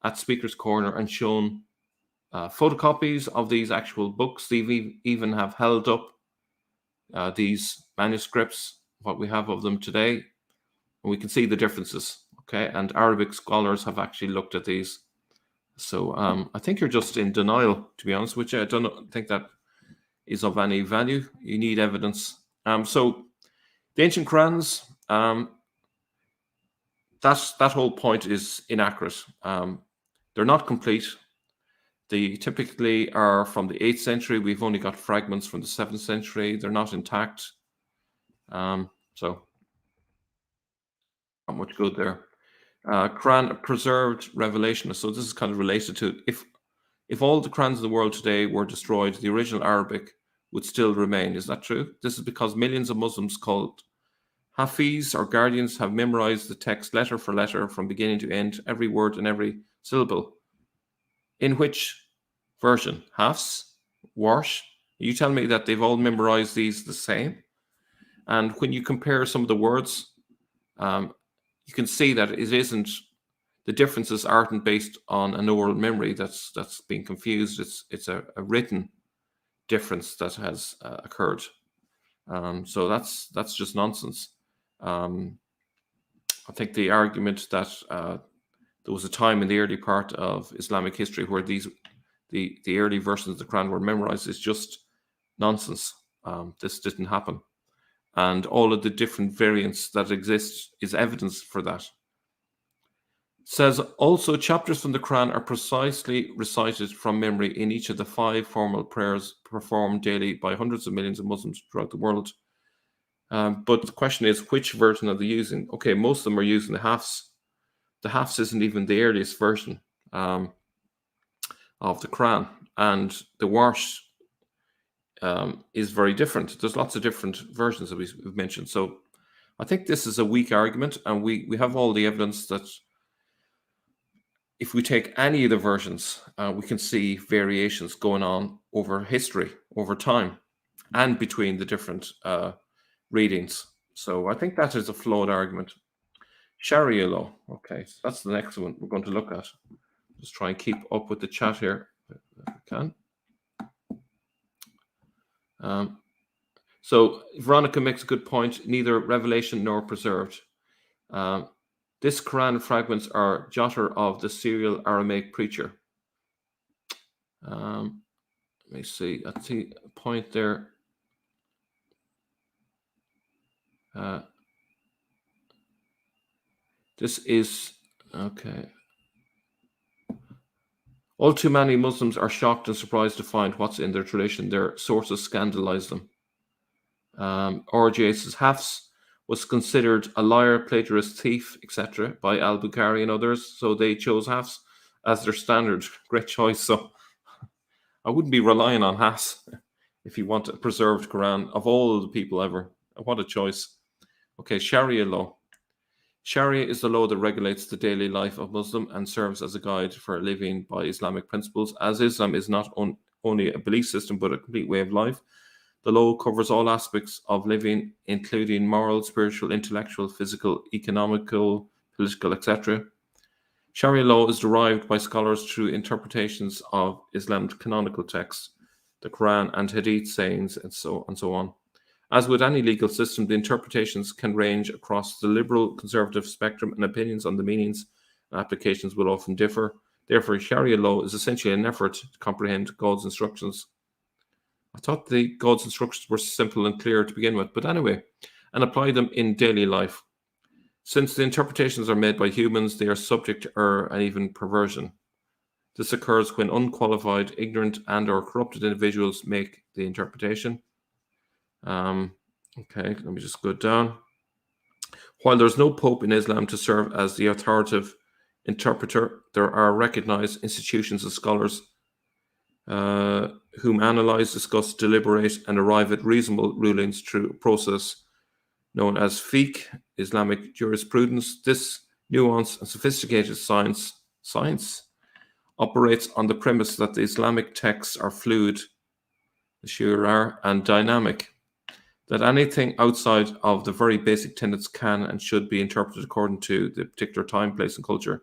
at Speaker's Corner and shown photocopies of these actual books. They even have held up these manuscripts, what we have of them today, and we can see the differences. Okay, and Arabic scholars have actually looked at these. So I think you're just in denial, to be honest with you. I don't think that is of any value. You need evidence. So the ancient Qurans, that whole point is inaccurate. They're not complete. They typically are from the 8th century. We've only got fragments from the 7th century. They're not intact. So not much good there. Quran preserved revelation. So this is kind of related to if all the Qurans in the world today were destroyed, the original Arabic would still remain. Is that true? This is because millions of Muslims called Hafiz or guardians have memorized the text letter for letter from beginning to end, every word and every syllable. In which version? Hafs? Warsh? You tell me that they've all memorized these the same? And when you compare some of the words, you can see that it isn't, the differences aren't based on an oral memory that's being confused. It's a written difference that has occurred. So that's just nonsense. I think the argument that there was a time in the early part of Islamic history where the early versions of the Quran were memorized is just nonsense. This didn't happen. And all of the different variants that exist is evidence for that. Says also chapters from the Quran are precisely recited from memory in each of the 5 formal prayers performed daily by hundreds of millions of Muslims throughout the world. But the question is, which version are they using? Okay, most of them are using the Hafs. The Hafs isn't even the earliest version of the Quran, and the Warsh is very different. There's lots of different versions that we've mentioned. So I think this is a weak argument, and we have all the evidence that if we take any of the versions, we can see variations going on over history, over time, and between the different readings. So I think that is a flawed argument. Sharia law. Okay, so that's the next one we're going to look at. Just try and keep up with the chat here if we can. So Veronica makes a good point. Neither revelation nor preserved. This Quran fragments are jotter of the serial Aramaic preacher. Let me see. I see a point there. This is okay. All too many Muslims are shocked and surprised to find what's in their tradition. Their sources scandalize them. RJ says Hafs was considered a liar, plagiarist, thief, etc. by al-Bukhari and others, so they chose Hafs as their standard. Great choice. So I wouldn't be relying on Hafs if you want a preserved Quran of all the people ever. What a choice. Okay, Sharia law. Sharia is the law that regulates the daily life of Muslim and serves as a guide for living by Islamic principles. As Islam is not only a belief system but a complete way of life, the law covers all aspects of living, including moral, spiritual, intellectual, physical, economical, political, etc. Sharia law is derived by scholars through interpretations of Islam's canonical texts, the Quran and Hadith sayings, and so on. As with any legal system, the interpretations can range across the liberal conservative spectrum, and opinions on the meanings and applications will often differ. Therefore, Sharia law is essentially an effort to comprehend God's instructions. I thought the God's instructions were simple and clear to begin with, but anyway, and apply them in daily life. Since the interpretations are made by humans, they are subject to error and even perversion. This occurs when unqualified, ignorant, and/or corrupted individuals make the interpretation. Okay, let me just go down. While there's no pope in Islam to serve as the authoritative interpreter, there are recognized institutions of scholars whom analyze, discuss, deliberate, and arrive at reasonable rulings through a process known as fiqh, Islamic jurisprudence. This nuanced and sophisticated science operates on the premise that the Islamic texts are fluid, and dynamic, that anything outside of the very basic tenets can and should be interpreted according to the particular time, place, and culture.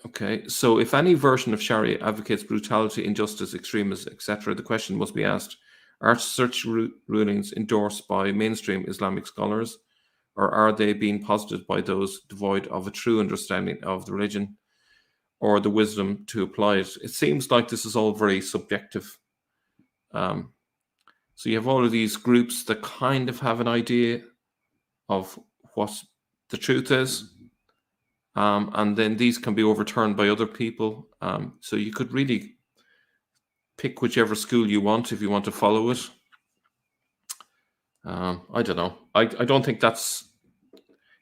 Okay, so if any version of Sharia advocates brutality, injustice, extremism, etc., the question must be asked, are such rulings endorsed by mainstream Islamic scholars, or are they being posited by those devoid of a true understanding of the religion or the wisdom to apply it? It seems like this is all very subjective. So you have all of these groups that kind of have an idea of what the truth is, and then these can be overturned by other people. So you could really pick whichever school you want if you want to follow it. I don't know. I don't think doesn't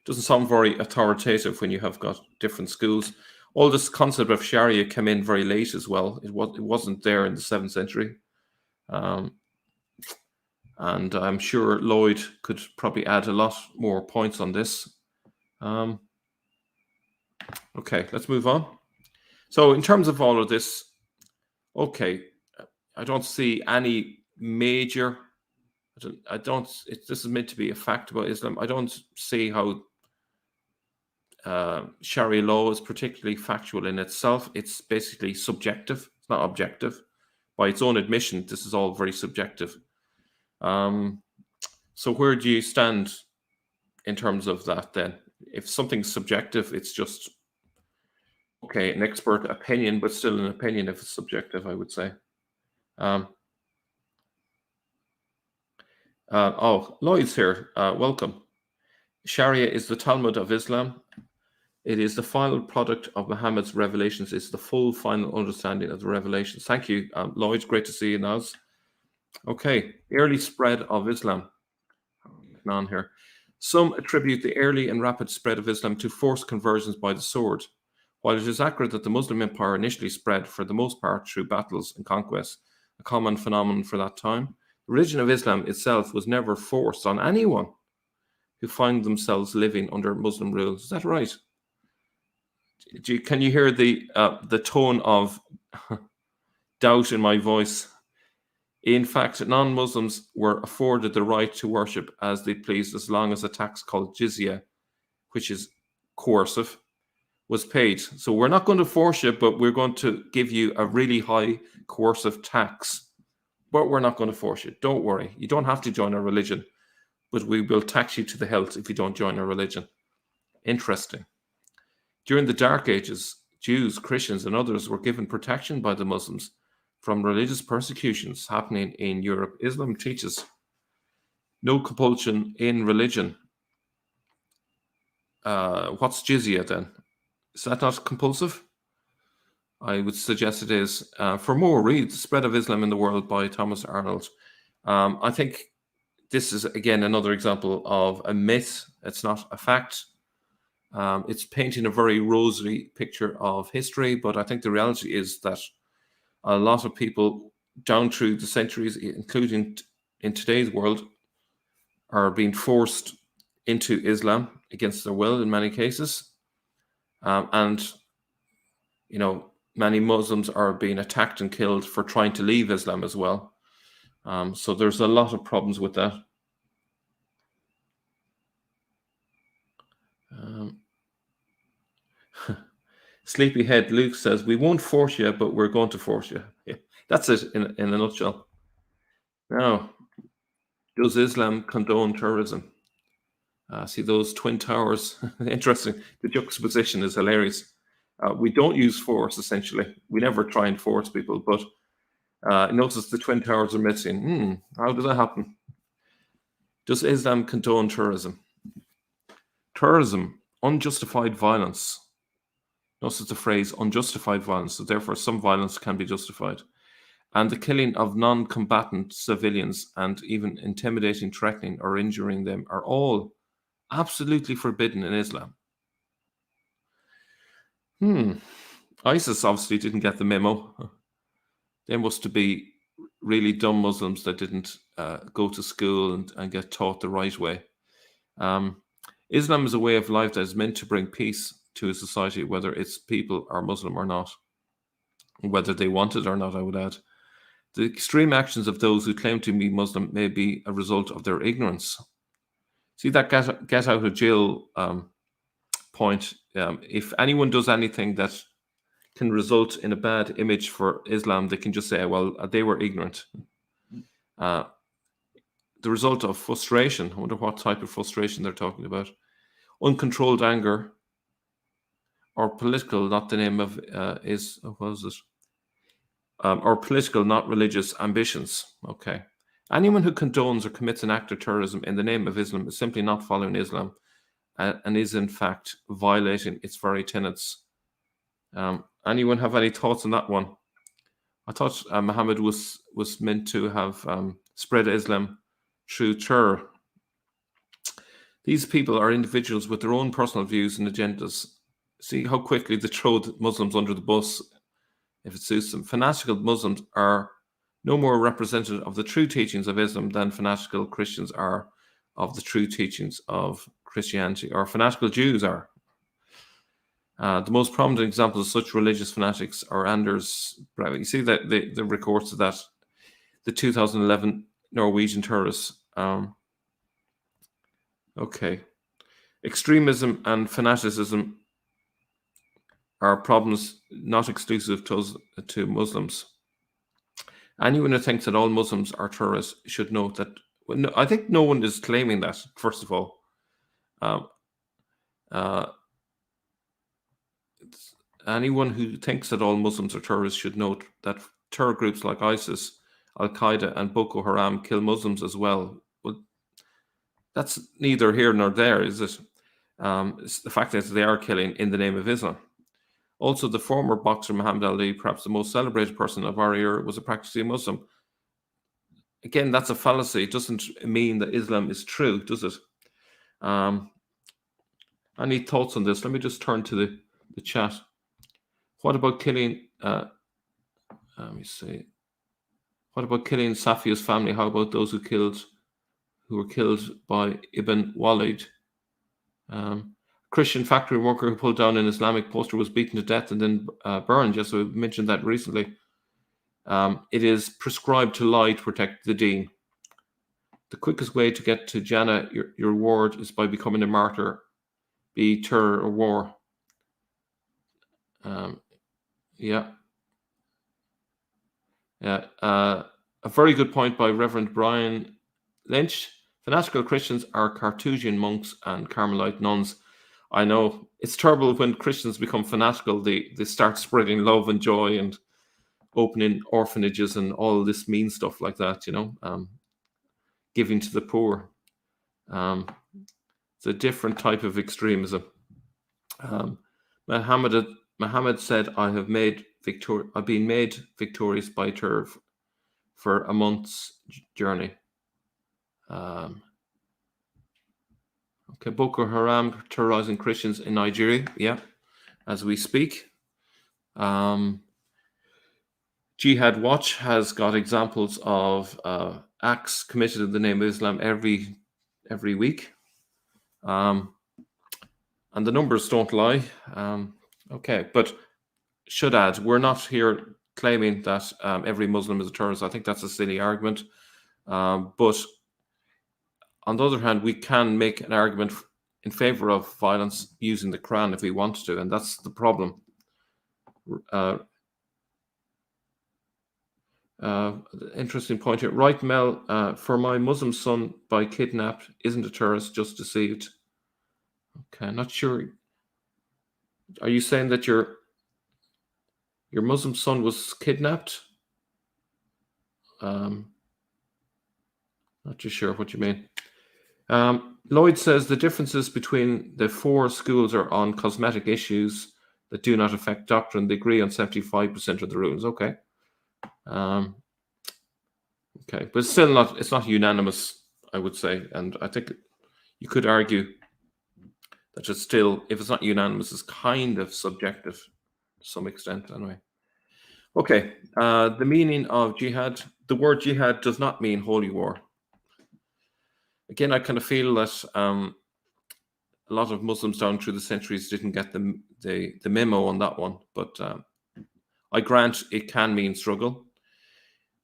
sound very authoritative when you have got different schools. All this concept of Sharia came in very late as well. It wasn't there in the 7th century. And I'm sure Lloyd could probably add a lot more points on this. Okay, let's move on. So in terms of all of this, okay, I don't see any major This is meant to be a fact about Islam. I don't see how Sharia law is particularly factual in itself. It's basically subjective. It's not objective. By its own admission, this is all very subjective. So where do you stand in terms of that then? If something's subjective, it's just, okay, an expert opinion, but still an opinion if it's subjective, I would say. Lloyd's here. Welcome. Sharia is the Talmud of Islam. It is the final product of Muhammad's revelations. It's the full final understanding of the revelations. Thank you, Lloyd. Great to see you, Naz. Okay, early spread of Islam. On here. Some attribute the early and rapid spread of Islam to forced conversions by the sword. While it is accurate that the Muslim empire initially spread for the most part through battles and conquests, a common phenomenon for that time, the religion of Islam itself was never forced on anyone who find themselves living under Muslim rule. Is that right? Can you hear the tone of doubt in my voice? In fact, non-Muslims were afforded the right to worship as they pleased as long as a tax called jizya, which is coercive, was paid. So we're not going to force you, but we're going to give you a really high coercive tax. But we're not going to force you. Don't worry. You don't have to join our religion, but we will tax you to the hilt if you don't join our religion. Interesting. During the Dark Ages, Jews, Christians, and others were given protection by the Muslims from religious persecutions happening in Europe. Islam teaches no compulsion in religion. What's jizya then? Is that not compulsive? I would suggest it is. For more, read The Spread of Islam in the World by Thomas Arnold. I think this is, again, another example of a myth. It's not a fact. It's painting a very rosy picture of history, but I think the reality is that a lot of people down through the centuries, including in today's world, are being forced into Islam against their will in many cases. And, you know, many Muslims are being attacked and killed for trying to leave Islam as well. So there's a lot of problems with that. Sleepyhead Luke says, we won't force you, but we're going to force you. Yeah, that's it in a nutshell. Now, does Islam condone terrorism? See those twin towers? Interesting. The juxtaposition is hilarious. We don't use force, essentially. We never try and force people, but notice the twin towers are missing. How did that happen? Does Islam condone terrorism? Terrorism, unjustified violence. Notice the phrase unjustified violence, so therefore some violence can be justified. And the killing of non-combatant civilians and even intimidating, threatening, or injuring them are all absolutely forbidden in Islam. ISIS obviously didn't get the memo. They must be really dumb Muslims that didn't go to school and get taught the right way. Islam is a way of life that is meant to bring peace to a society, whether its people are Muslim or not, whether they want it or not, I would add. The extreme actions of those who claim to be Muslim may be a result of their ignorance. See that get out of jail point. If anyone does anything that can result in a bad image for Islam, they can just say, well, they were ignorant. The result of frustration, I wonder what type of frustration they're talking about. Uncontrolled anger, or political, not the name of or political, not religious ambitions. Okay. Anyone who condones or commits an act of terrorism in the name of Islam is simply not following Islam and is in fact violating its very tenets. Anyone have any thoughts on that one? I thought Muhammad was meant to have spread Islam through terror. These people are individuals with their own personal views and agendas. See how quickly they throw Muslims under the bus if it suits them. Fanatical Muslims are no more representative of the true teachings of Islam than fanatical Christians are of the true teachings of Christianity, or fanatical Jews are. The most prominent examples of such religious fanatics are Anders Breivik. You see that the records of that, the 2011 Norwegian terrorist Okay. Extremism and fanaticism are problems not exclusive to Muslims. Anyone who thinks that all Muslims are terrorists should note that. Well, no, I think no one is claiming that. First of all, um, uh, anyone who thinks that all Muslims are terrorists should note that terror groups like ISIS, Al Qaeda, and Boko Haram kill Muslims as well. Well, that's neither here nor there, is it? The fact is, they are killing in the name of Islam. Also, the former boxer Muhammad Ali, perhaps the most celebrated person of our era, was a practicing Muslim. Again, that's a fallacy. It doesn't mean that Islam is true, does it? Any thoughts on this? Let me just turn to the chat. What about killing? Let me see. What about killing Safia's family? How about those who were killed by Ibn Walid? Christian factory worker who pulled down an Islamic poster was beaten to death and then burned. Yes, we mentioned that recently. It is prescribed to lie to protect the deen. The quickest way to get to Jannah, your reward, is by becoming a martyr, be terror or war. Yeah. A very good point by Reverend Brian Lynch. Fanatical Christians are Carthusian monks and Carmelite nuns. I know it's terrible when Christians become fanatical. They start spreading love and joy and opening orphanages and all this mean stuff like that, giving to the poor. It's a different type of extremism. Muhammad said, I've been made victorious by terror for a month's journey. Okay, Boko Haram terrorizing Christians in Nigeria. Yeah, as we speak. Jihad Watch has got examples of acts committed in the name of Islam every week. And the numbers don't lie. Okay, but should add, we're not here claiming that every Muslim is a terrorist. I think that's a silly argument. But on the other hand, we can make an argument in favor of violence using the Quran if we want to, and that's the problem. Interesting point here. Right, Mel, for my Muslim son by kidnapped isn't a terrorist, just deceived. Okay, not sure. Are you saying that your Muslim son was kidnapped? Not too sure what you mean. Lloyd says the differences between the 4 schools are on cosmetic issues that do not affect doctrine. They agree on 75% of the rulings. Okay. Okay, but it's not unanimous, I would say. And I think you could argue that it's still, if it's not unanimous, it's kind of subjective to some extent anyway. Okay, the meaning of jihad. The word jihad does not mean holy war. Again, I kind of feel that a lot of Muslims down through the centuries didn't get the memo on that one, but I grant it can mean struggle.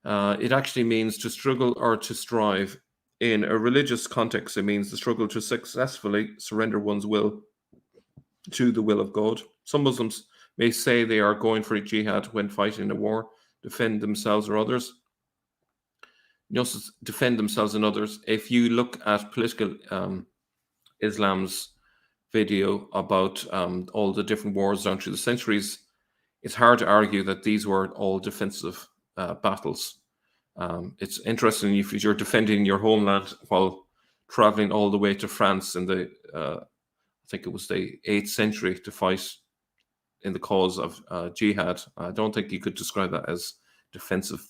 It actually means to struggle or to strive. In a religious context, it means the struggle to successfully surrender one's will to the will of God. Some Muslims may say they are going for a jihad when fighting a war, defend themselves or others. Defend themselves and others. If you look at political Islam's video about all the different wars down through the centuries, it's hard to argue that these were all defensive battles. It's interesting if you're defending your homeland while traveling all the way to France in the, I think it was the 8th century, to fight in the cause of jihad. I don't think you could describe that as defensive.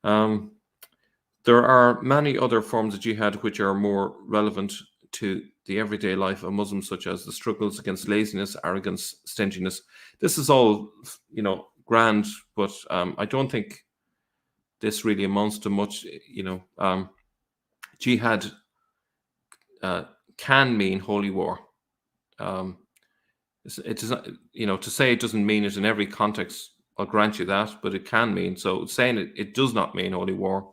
There are many other forms of jihad which are more relevant to the everyday life of Muslims, such as the struggles against laziness, arrogance, stinginess. This is all, grand, but I don't think this really amounts to much. Jihad can mean holy war. It does not, to say it doesn't mean it in every context, I'll grant you that, but it can mean. So saying it does not mean holy war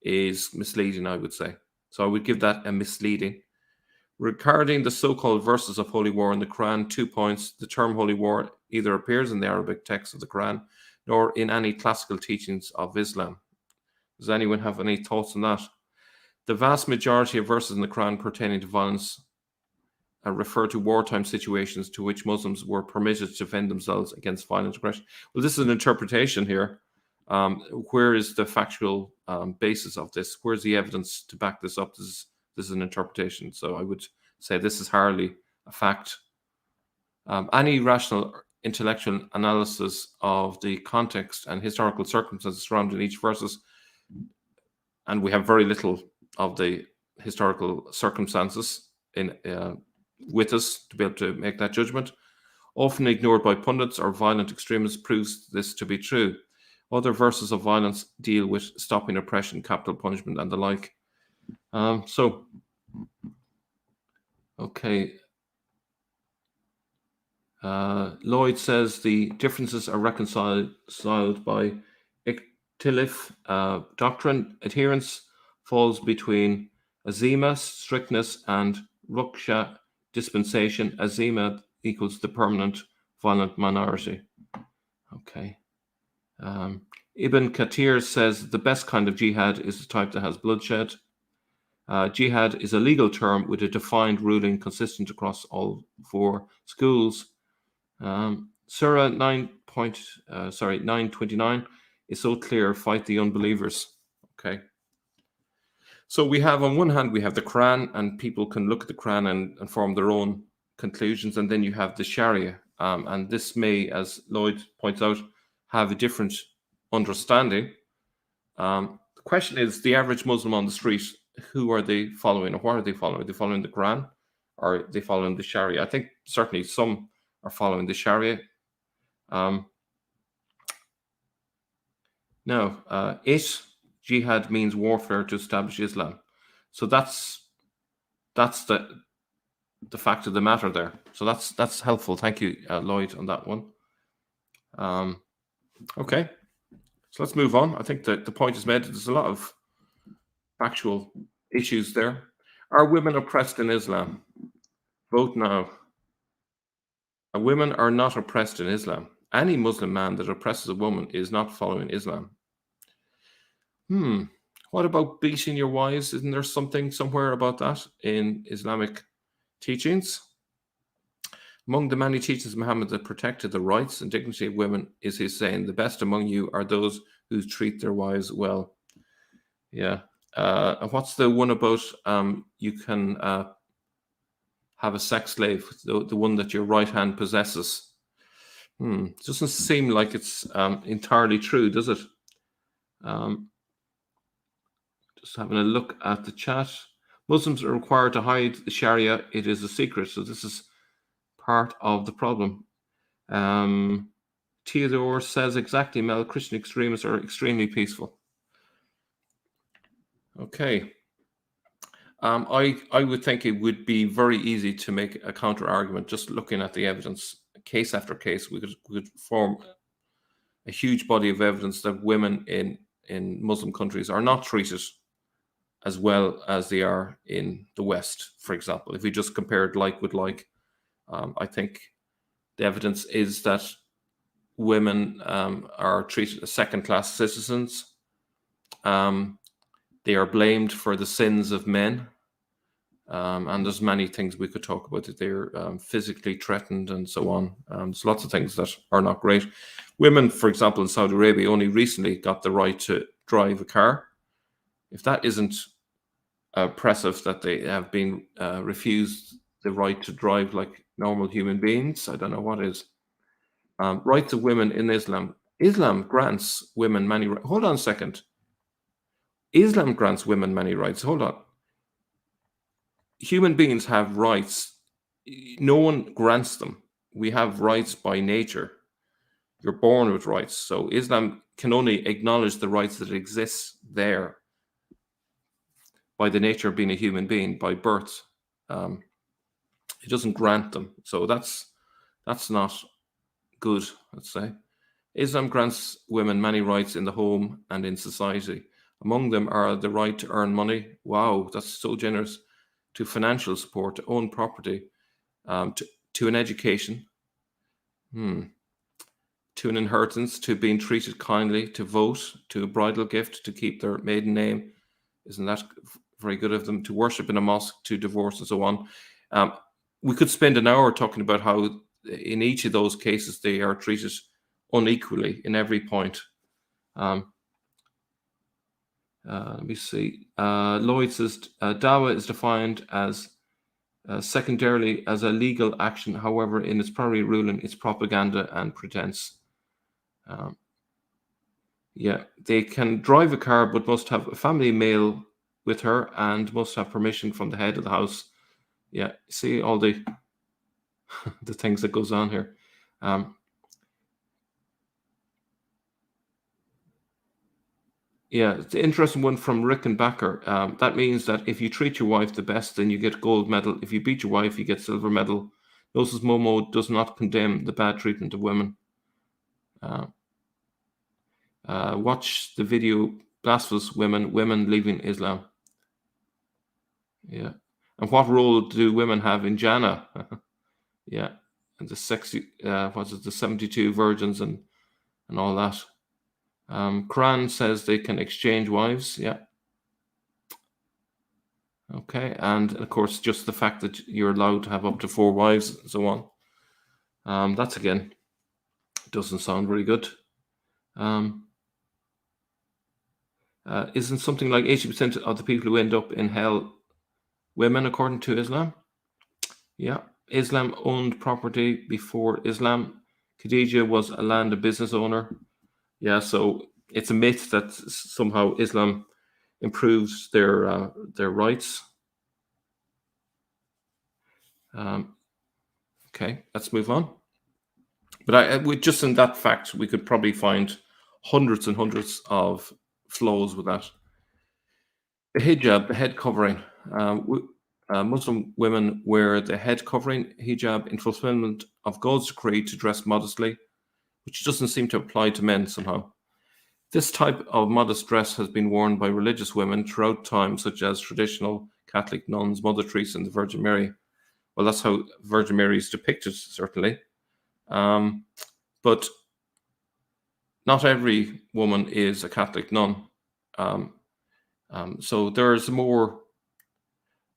is misleading, I would say. So I would give that a misleading. Regarding the so-called verses of holy war in the Quran, 2 points. The term holy war either appears in the Arabic text of the Quran nor in any classical teachings of Islam. Does anyone have any thoughts on that? The vast majority of verses in the Quran pertaining to violence refer to wartime situations to which Muslims were permitted to defend themselves against violent aggression. Well, this is an interpretation here. Where is the factual basis of this? Where's the evidence to back this up? This is an interpretation. So I would say this is hardly a fact. Any rational intellectual analysis of the context and historical circumstances surrounding each verses, and we have very little of the historical circumstances with us to be able to make that judgment, often ignored by pundits or violent extremists, proves this to be true. Other verses of violence deal with stopping oppression, capital punishment, and the like. Okay. Lloyd says the differences are reconciled by Ikhtilaf doctrine. Adherence falls between azima, strictness, and ruksha, dispensation. Azima equals the permanent violent minority. Okay. Ibn Kathir says the best kind of jihad is the type that has bloodshed. Jihad is a legal term with a defined ruling consistent across all 4 schools. Surah 929 is so clear, fight the unbelievers. Okay. So we have, on one hand, we have the Quran, and people can look at the Quran and form their own conclusions. And then you have the Sharia. And this may, as Lloyd points out, have a different understanding. The question is, the average Muslim on the street, who are they following, or what are they following? Are they following the Quran, or are they following the Sharia? I think certainly some are following the Sharia. Jihad means warfare to establish Islam. So that's the fact of the matter there. So that's helpful. Thank you, Lloyd, on that one. Okay, so let's move on. I think that the point is made. There's a lot of factual issues there. Are women oppressed in Islam? Vote now. Women are not oppressed in Islam. Any Muslim man that oppresses a woman is not following Islam. What about beating your wives? Isn't there something somewhere about that in Islamic teachings? Among the many teachings of Muhammad that protected the rights and dignity of women is his saying, the best among you are those who treat their wives well. Yeah. And what's the one about you can have a sex slave, the one that your right hand possesses? It doesn't seem like it's entirely true, does it? Just having a look at the chat. Muslims are required to hide the Sharia. It is a secret. So this is part of the problem. Theodore says exactly, Mel, Christian extremists are extremely peaceful. Okay. I would think it would be very easy to make a counter argument just looking at the evidence, case after case. We could form a huge body of evidence that women in Muslim countries are not treated as well as they are in the West, for example. If we just compared like with like, I think the evidence is that women are treated as second-class citizens. They are blamed for the sins of men. And there's many things we could talk about, that they're physically threatened and so on. There's lots of things that are not great. Women, for example, in Saudi Arabia only recently got the right to drive a car. If that isn't oppressive, that they have been refused the right to drive like normal human beings, I don't know what is. Rights of women in Islam. Islam grants women many rights. Hold on a second. Islam grants women many rights. Hold on. Human beings have rights. No one grants them. We have rights by nature. You're born with rights. So Islam can only acknowledge the rights that exist there by the nature of being a human being, by birth. It doesn't grant them. So that's not good, let's say. Islam grants women many rights in the home and in society. Among them are the right to earn money. Wow, that's so generous. To financial support, to own property, to an education, to an inheritance, to being treated kindly, to vote, to a bridal gift, to keep their maiden name. Isn't that very good of them? To worship in a mosque, to divorce, and so on. We could spend an hour talking about how in each of those cases they are treated unequally in every point. Let me see. Lloyd says dawa is defined as secondarily as a legal action. However, in its primary ruling, it's propaganda and pretense. Yeah, they can drive a car, but must have a family male with her and must have permission from the head of the house. Yeah, see all the the things that goes on here. Yeah, it's an interesting one from Rickenbacker. That means that if you treat your wife the best, then you get gold medal. If you beat your wife, you get silver medal. Gnosis Momo does not condemn the bad treatment of women. Watch the video Blasphemous Women Leaving Islam. Yeah. And what role do women have in Jannah? Yeah. And the sexy, what's it, the 72 virgins and all that. Quran says they can exchange wives. Yeah. Okay. And of course, just the fact that you're allowed to have up to 4 wives and so on. That's again, doesn't sound very good. Isn't something like 80% of the people who end up in hell women, according to Islam? Yeah. Islam owned property before Islam. Khadija was a land and business owner. Yeah, so it's a myth that somehow Islam improves their rights. Okay, let's move on. But with just in that fact, we could probably find hundreds and hundreds of flaws with that. The hijab, the head covering. Muslim women wear the head covering hijab in fulfillment of God's decree to dress modestly, which doesn't seem to apply to men somehow. This type of modest dress has been worn by religious women throughout time, such as traditional Catholic nuns, Mother Teresa, and the Virgin Mary. Well, that's how Virgin Mary is depicted, certainly. But not every woman is a Catholic nun. So there's more,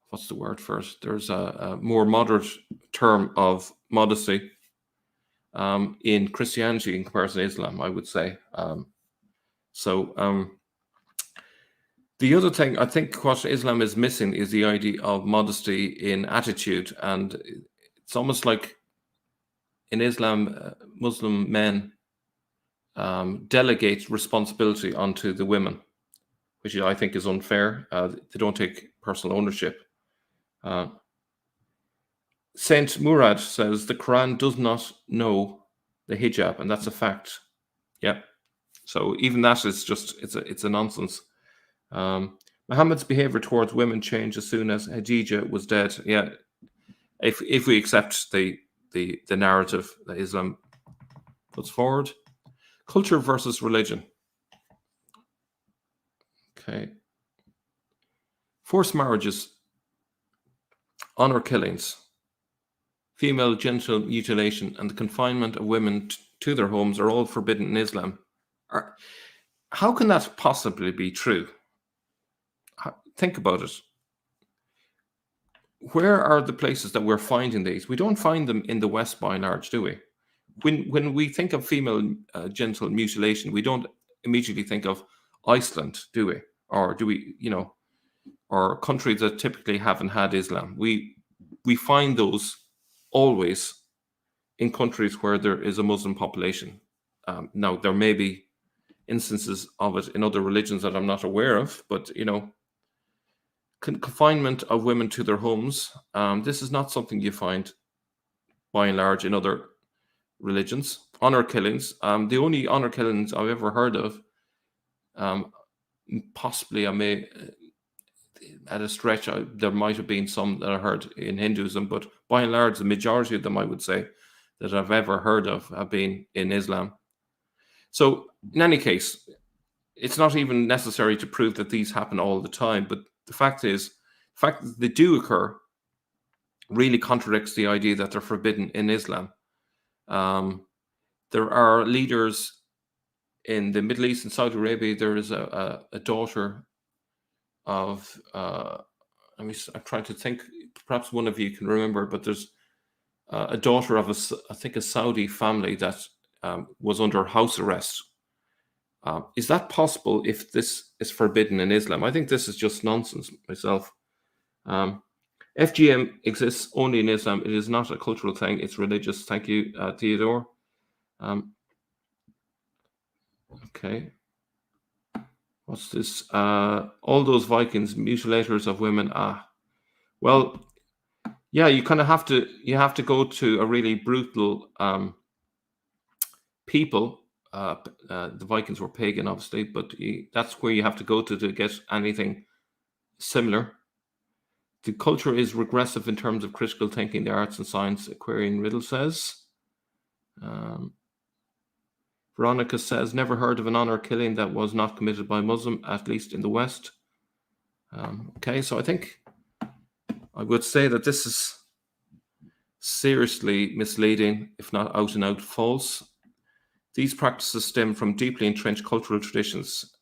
what's the word first? There's a more moderate term of modesty in Christianity in comparison to Islam, I would say. The other thing, I think what Islam is missing is the idea of modesty in attitude. And it's almost like in Islam, Muslim men delegate responsibility onto the women, which I think is unfair. They don't take personal ownership. Saint Murad says the Quran does not know the hijab, and that's a fact. Yeah. So even that is just, it's a nonsense. Muhammad's behavior towards women changed as soon as Khadija was dead. Yeah, if we accept the narrative that Islam puts forward. Culture versus religion. Okay. Forced marriages, honor killings, female genital mutilation, and the confinement of women to their homes are all forbidden in Islam. How can that possibly be true? Think about it. Where are the places that we're finding these? We don't find them in the West by and large, do we? When we think of female genital mutilation, we don't immediately think of Iceland, do we? Or do we, or countries that typically haven't had Islam? We find those always in countries where there is a Muslim population. Now, there may be instances of it in other religions that I'm not aware of, but, confinement of women to their homes, this is not something you find by and large in other religions. Honor killings, the only honor killings I've ever heard of, possibly I may, at a stretch, there might have been some that I heard in Hinduism, but by and large, the majority of them, I would say, that I've ever heard of have been in Islam. So in any case, it's not even necessary to prove that these happen all the time. But the fact that they do occur really contradicts the idea that they're forbidden in Islam. There are leaders in the Middle East and Saudi Arabia. There is a daughter of, I'm trying to think, perhaps one of you can remember, but there's a daughter of I think a Saudi family that was under house arrest. Is that possible if this is forbidden in Islam? I think this is just nonsense myself. FGM exists only in Islam. It is not a cultural thing. It's religious. Thank you, Theodore. Okay. What's this? All those Vikings, mutilators of women. Well, yeah, you kind of have to go to a really brutal people. The Vikings were pagan, obviously, but that's where you have to go to get anything similar. The culture is regressive in terms of critical thinking, the arts and science, Aquarian Riddle says. Veronica says, never heard of an honor killing that was not committed by Muslim, at least in the West. Okay, so I think I would say that this is seriously misleading, if not out and out false. These practices stem from deeply entrenched cultural traditions.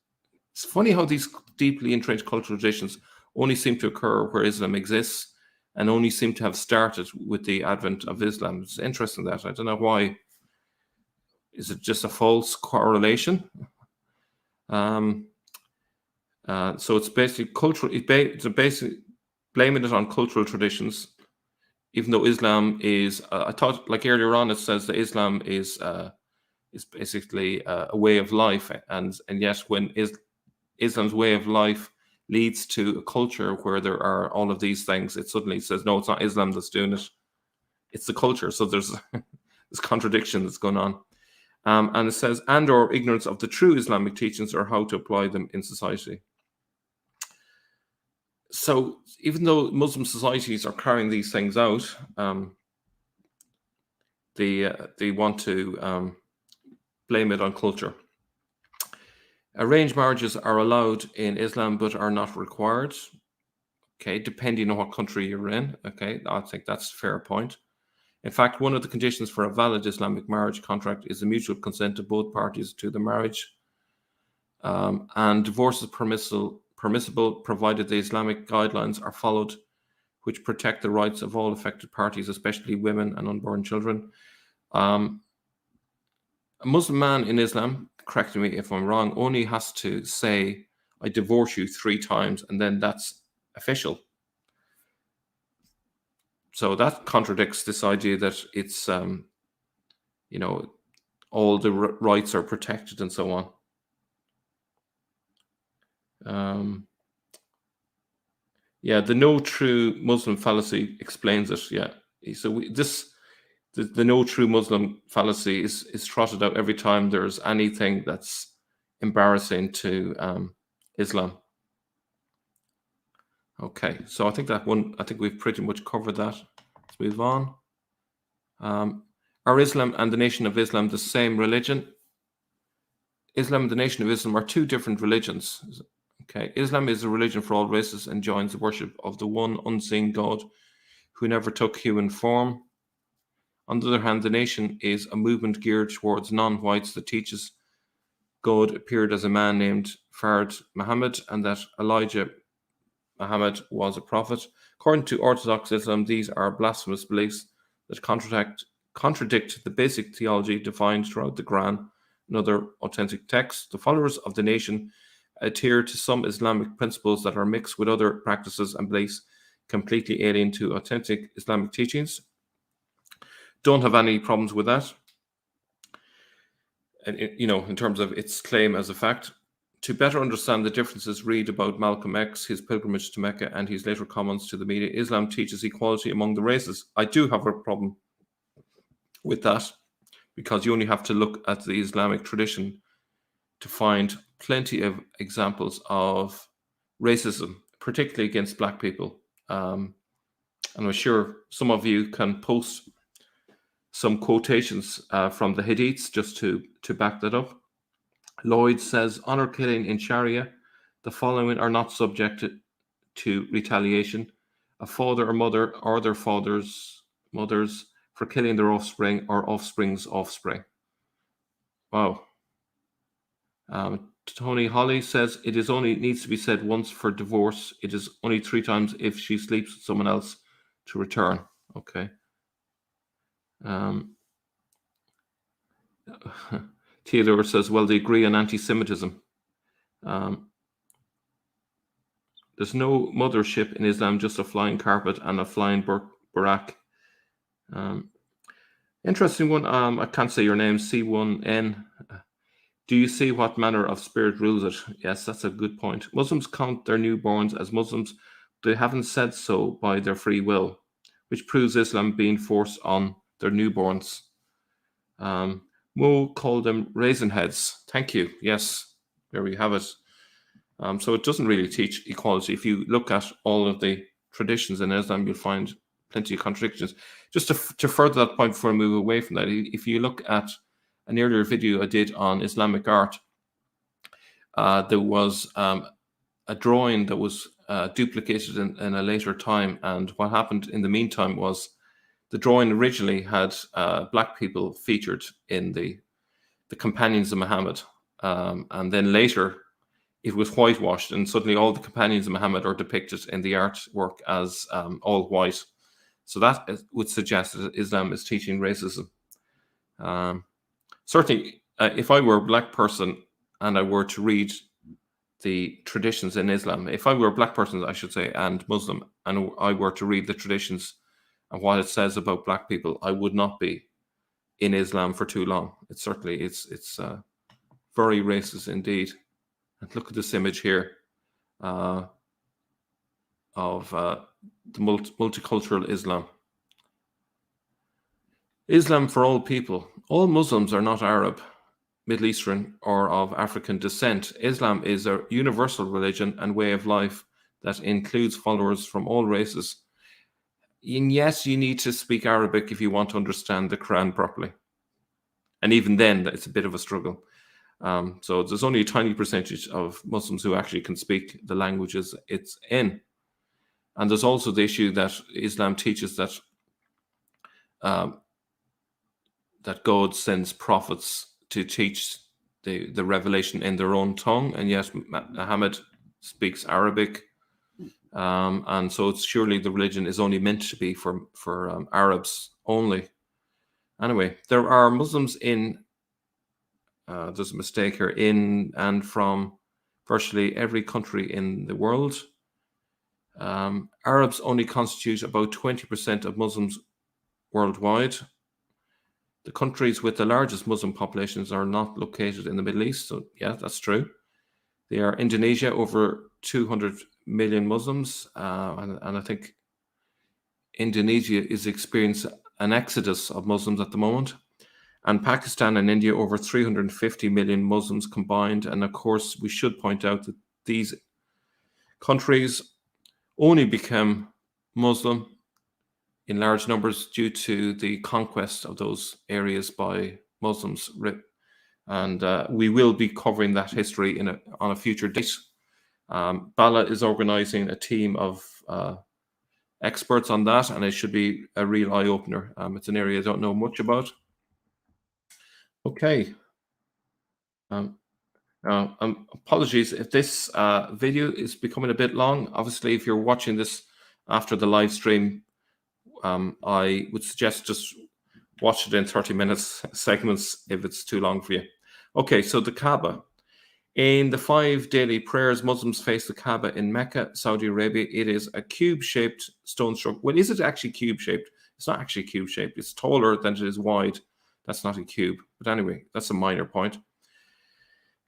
It's funny how these deeply entrenched cultural traditions only seem to occur where Islam exists and only seem to have started with the advent of Islam. It's interesting that. I don't know why. Is it just a false correlation? So it's basically cultural. It's basically blaming it on cultural traditions, even though Islam is. I thought, like earlier on, it says that Islam is basically a way of life, and yet when Islam's way of life leads to a culture where there are all of these things, it suddenly says, no, it's not Islam that's doing it, it's the culture. So there's this contradiction that's going on. And it says, and or ignorance of the true Islamic teachings or how to apply them in society. So even though Muslim societies are carrying these things out, they want to blame it on culture. Arranged marriages are allowed in Islam but are not required. Okay, depending on what country you're in. Okay, I think that's a fair point. In fact, one of the conditions for a valid Islamic marriage contract is the mutual consent of both parties to the marriage. And divorce is permissible provided the Islamic guidelines are followed, which protect the rights of all affected parties, especially women and unborn children. A Muslim man in Islam, correct me if I'm wrong, only has to say, I divorce you 3 times, and then that's official. So that contradicts this idea that it's, all the rights are protected and so on. Yeah, the no true Muslim fallacy explains it. Yeah, so the no true Muslim fallacy is trotted out every time there's anything that's embarrassing to Islam. Okay, so I think we've pretty much covered that. Let's move on. Are Islam and the Nation of Islam the same religion? Islam and the Nation of Islam are 2 different religions. Okay, Islam is a religion for all races and joins the worship of the one unseen God who never took human form. On the other hand, the Nation is a movement geared towards non-whites that teaches God appeared as a man named Fard Muhammad and that Elijah Muhammad was a prophet. According to Orthodox Islam, these are blasphemous beliefs that contradict the basic theology defined throughout the Quran and other authentic texts. The followers of the Nation adhere to some Islamic principles that are mixed with other practices and beliefs completely alien to authentic Islamic teachings. Don't have any problems with that. And in terms of its claim as a fact. To better understand the differences, read about Malcolm X, his pilgrimage to Mecca, and his later comments to the media. Islam teaches equality among the races. I do have a problem with that because you only have to look at the Islamic tradition to find plenty of examples of racism, particularly against Black people. And I'm sure some of you can post some quotations from the Hadiths just to back that up. Lloyd says, honor killing in Sharia, the following are not subjected to retaliation: a father or mother or their mothers for killing their offspring or offspring's offspring. Wow. Tony Holly says it is only needs to be said once for divorce. It is only 3 times if she sleeps with someone else to return. Okay. Theodore says, well, they agree on anti-Semitism. There's no mothership in Islam, just a flying carpet and a flying barak. Interesting one. I can't say your name. C1N. Do you see what manner of spirit rules it? Yes, that's a good point. Muslims count their newborns as Muslims. They haven't said so by their free will, which proves Islam being forced on their newborns. Mo called them raisin heads. Thank you. Yes, there we have it. So it doesn't really teach equality. If you look at all of the traditions in Islam, you'll find plenty of contradictions. Just to further that point before I move away from that, if you look at an earlier video I did on Islamic art, there was a drawing that was duplicated in a later time. And what happened in the meantime was the drawing originally had black people featured in the companions of Muhammad. And then later it was whitewashed, and suddenly all the companions of Muhammad are depicted in the artwork as all white. So that would suggest that Islam is teaching racism. Certainly, if I were a black person and I were to read the traditions in Islam, if I were a black person, I should say, and Muslim, and I were to read the traditions and what it says about black people, I would not be in Islam for too long. It's very racist indeed. And look at this image here of the multicultural Islam. Islam for all people. All Muslims are not Arab, Middle Eastern, or of African descent. Islam is a universal religion and way of life that includes followers from all races. And yes, you need to speak Arabic if you want to understand the Quran properly. And even then, it's a bit of a struggle. So there's only a tiny percentage of Muslims who actually can speak the languages it's in. And there's also the issue that Islam teaches that that God sends prophets to teach the revelation in their own tongue. And yet Muhammad speaks Arabic. And so it's surely the religion is only meant to be for Arabs only. Anyway, there are Muslims in there's a mistake here, in and from virtually every country in the world. Arabs only constitute about 20% of Muslims worldwide. The countries with the largest Muslim populations are not located in the Middle East. So yeah, that's true. They are Indonesia, over 200 million Muslims. And I think Indonesia is experiencing an exodus of Muslims at the moment. And Pakistan and India, over 350 million Muslims combined. And of course, we should point out that these countries only become Muslim in large numbers due to the conquest of those areas by Muslims. And we will be covering that history on a future date. Bala is organizing a team of experts on that, and it should be a real eye-opener. It's an area I don't know much about. Okay. Apologies if this video is becoming a bit long. Obviously, if you're watching this after the live stream, I would suggest just watch it in 30 minutes segments if it's too long for you. Okay, so the Kaaba. In the 5 daily prayers, Muslims face the Kaaba in Mecca, Saudi Arabia. It is a cube-shaped stone structure. Well, is it actually cube-shaped? It's not actually cube-shaped. It's taller than it is wide. That's not a cube. But anyway, that's a minor point.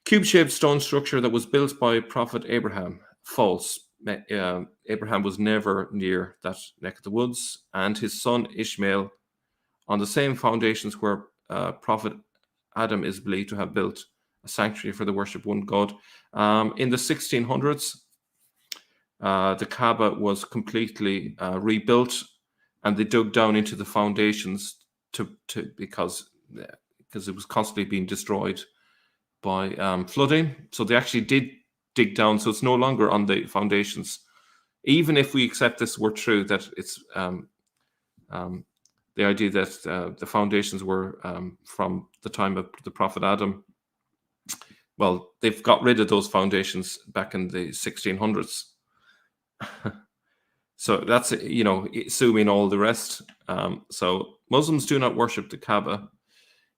Cube-shaped stone structure that was built by Prophet Abraham. False. Abraham was never near that neck of the woods, and his son Ishmael on the same foundations where Prophet Adam is believed to have built a sanctuary for the worship of one God. In the 1600s, the Kaaba was completely rebuilt, and they dug down into the foundations because it was constantly being destroyed flooding. So they actually did dig down. So it's no longer on the foundations. Even if we accept this were true, that it's the idea that the foundations were from the time of the Prophet Adam. Well, they've got rid of those foundations back in the 1600s. So that's, assuming all the rest. So Muslims do not worship the Kaaba.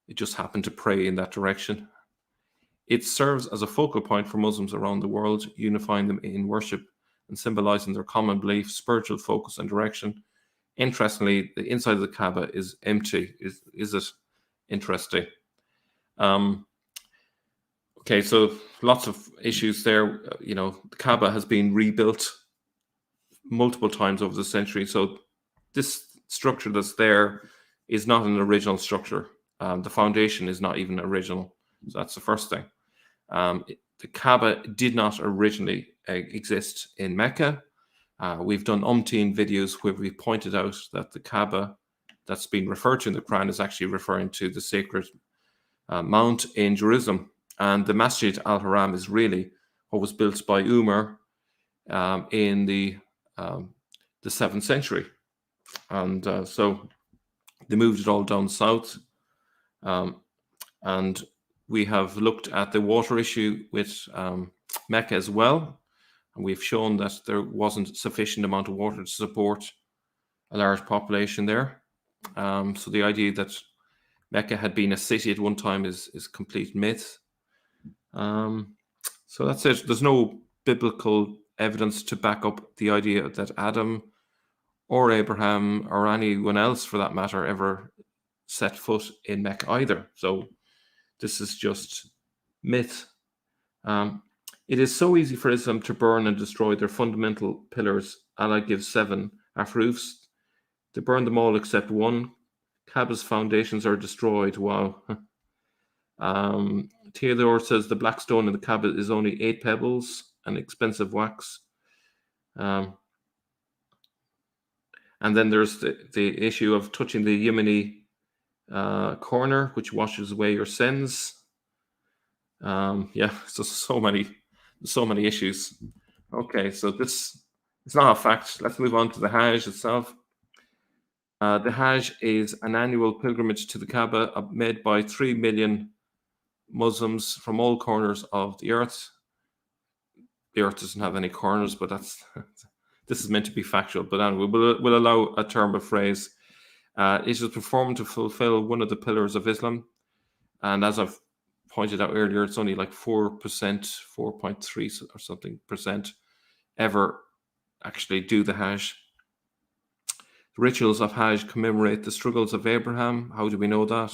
It just happened to pray in that direction. It serves as a focal point for Muslims around the world, unifying them in worship and symbolizing their common belief, spiritual focus, and direction. Interestingly, the inside of the Kaaba is empty. Is it interesting? Okay, so lots of issues there. The Kaaba has been rebuilt multiple times over the century. So this structure that's there is not an original structure. The foundation is not even original. So that's the first thing. The Kaaba did not originally exist in Mecca. We've done umpteen videos where we pointed out that the Kaaba that's been referred to in the Quran is actually referring to the sacred mount in Jerusalem. And the Masjid al-Haram is really what was built by Umar in the 7th century. And so they moved it all down south. And we have looked at the water issue with Mecca as well. And we've shown that there wasn't sufficient amount of water to support a large population there. So the idea that Mecca had been a city at one time is complete myth. So that's it. There's no biblical evidence to back up the idea that Adam or Abraham or anyone else, for that matter, ever set foot in Mecca either. So this is just myth. It is so easy for Islam to burn and destroy their fundamental pillars. Allah gives 7 proofs. They burn them all except one. Kaaba's foundations are destroyed. Wow. Theodore says the black stone in the Kaaba is only 8 pebbles and expensive wax. And then there's the issue of touching the Yemeni corner, which washes away your sins. So many issues. Okay, so this is not a fact. Let's move on to the Hajj itself. The Hajj is an annual pilgrimage to the Kaaba made by 3 million Muslims from all corners of the earth. The earth doesn't have any corners, but this is meant to be factual. But anyway, we'll allow a term, a phrase. It is performed to fulfill one of the pillars of Islam. And as I've pointed out earlier, it's only like 4%, 4.3 or something percent ever actually do the Hajj. The rituals of Hajj commemorate the struggles of Abraham. How do we know that?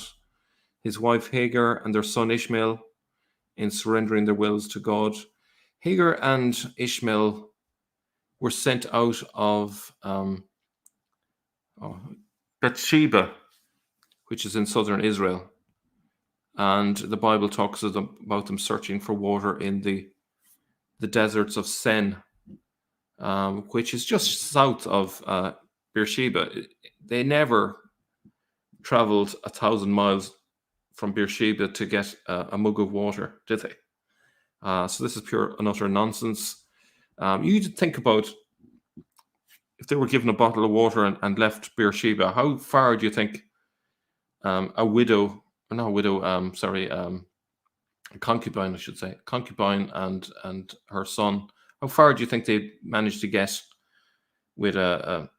His wife Hagar and their son Ishmael in surrendering their wills to God. Hagar and Ishmael were sent out of Bathsheba, which is in southern Israel. And the Bible talks about them searching for water in the deserts of Sen, which is just south of Beersheba. They never traveled 1,000 miles from Beersheba to get a mug of water, did they? So this is pure and utter nonsense. You think about if they were given a bottle of water and left Beersheba, how far do you think a concubine, I should say, concubine and her son, how far do you think they managed to get with a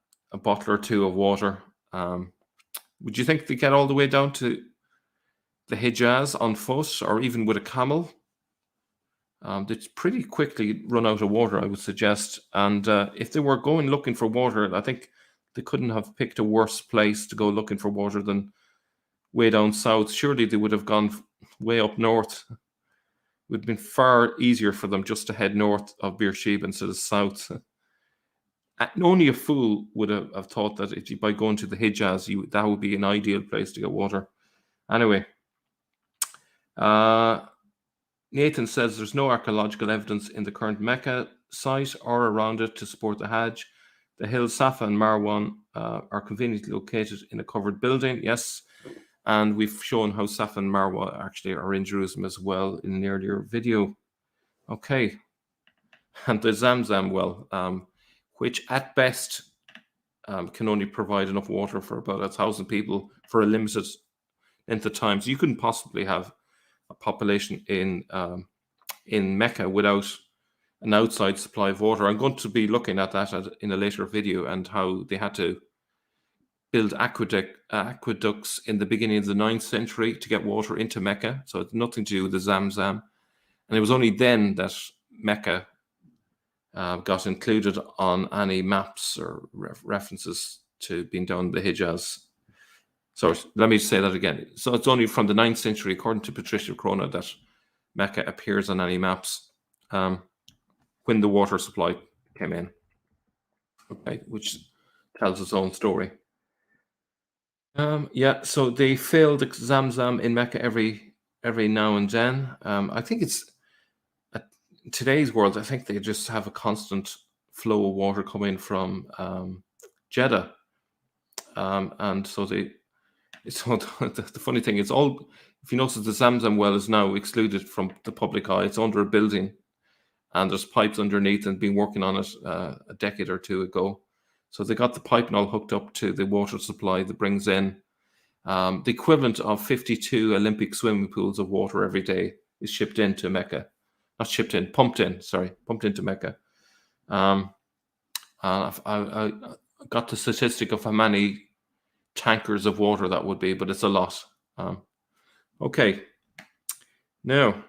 bottle or two of water? Would you think they get all the way down to the Hijaz on foot or even with a camel? They'd pretty quickly run out of water, I would suggest. And if they were going looking for water, I think they couldn't have picked a worse place to go looking for water than way down south. Surely they would have gone way up north. It would have been far easier for them just to head north of Beersheba instead of south. Only a fool would have thought that by going to the Hijaz, that would be an ideal place to get water. Anyway, Nathan says there's no archaeological evidence in the current Mecca site or around it to support the Hajj. The hills Safa and Marwan are conveniently located in a covered building. Yes. And we've shown how Safa and Marwa actually are in Jerusalem as well in an earlier video. Okay. And the Zamzam well, which at best can only provide enough water for about 1,000 people for a limited length of time. So you couldn't possibly have a population in Mecca without an outside supply of water. I'm going to be looking at that in a later video, and how they had to build aqueducts in the beginning of the 9th century to get water into Mecca. So it's nothing to do with the Zamzam. And it was only then that Mecca got included on any maps or references to being down the Hijaz. So let me say that again. So it's only from the 9th century, according to Patricia Crona, that Mecca appears on any maps when the water supply came in. Okay, which tells its own story. Yeah, so they fill the Zamzam in Mecca every now and then. I think it's in today's world. I think they just have a constant flow of water coming from Jeddah, and so they. So the funny thing is, if you notice, the Zamzam well is now excluded from the public eye. It's under a building, and there's pipes underneath, and been working on it a decade or two ago. So they got the piping all hooked up to the water supply that brings in the equivalent of 52 Olympic swimming pools of water every day is shipped into Mecca. Not shipped in, pumped into Mecca. I got the statistic of how many tankers of water that would be, but it's a lot. Okay. Now,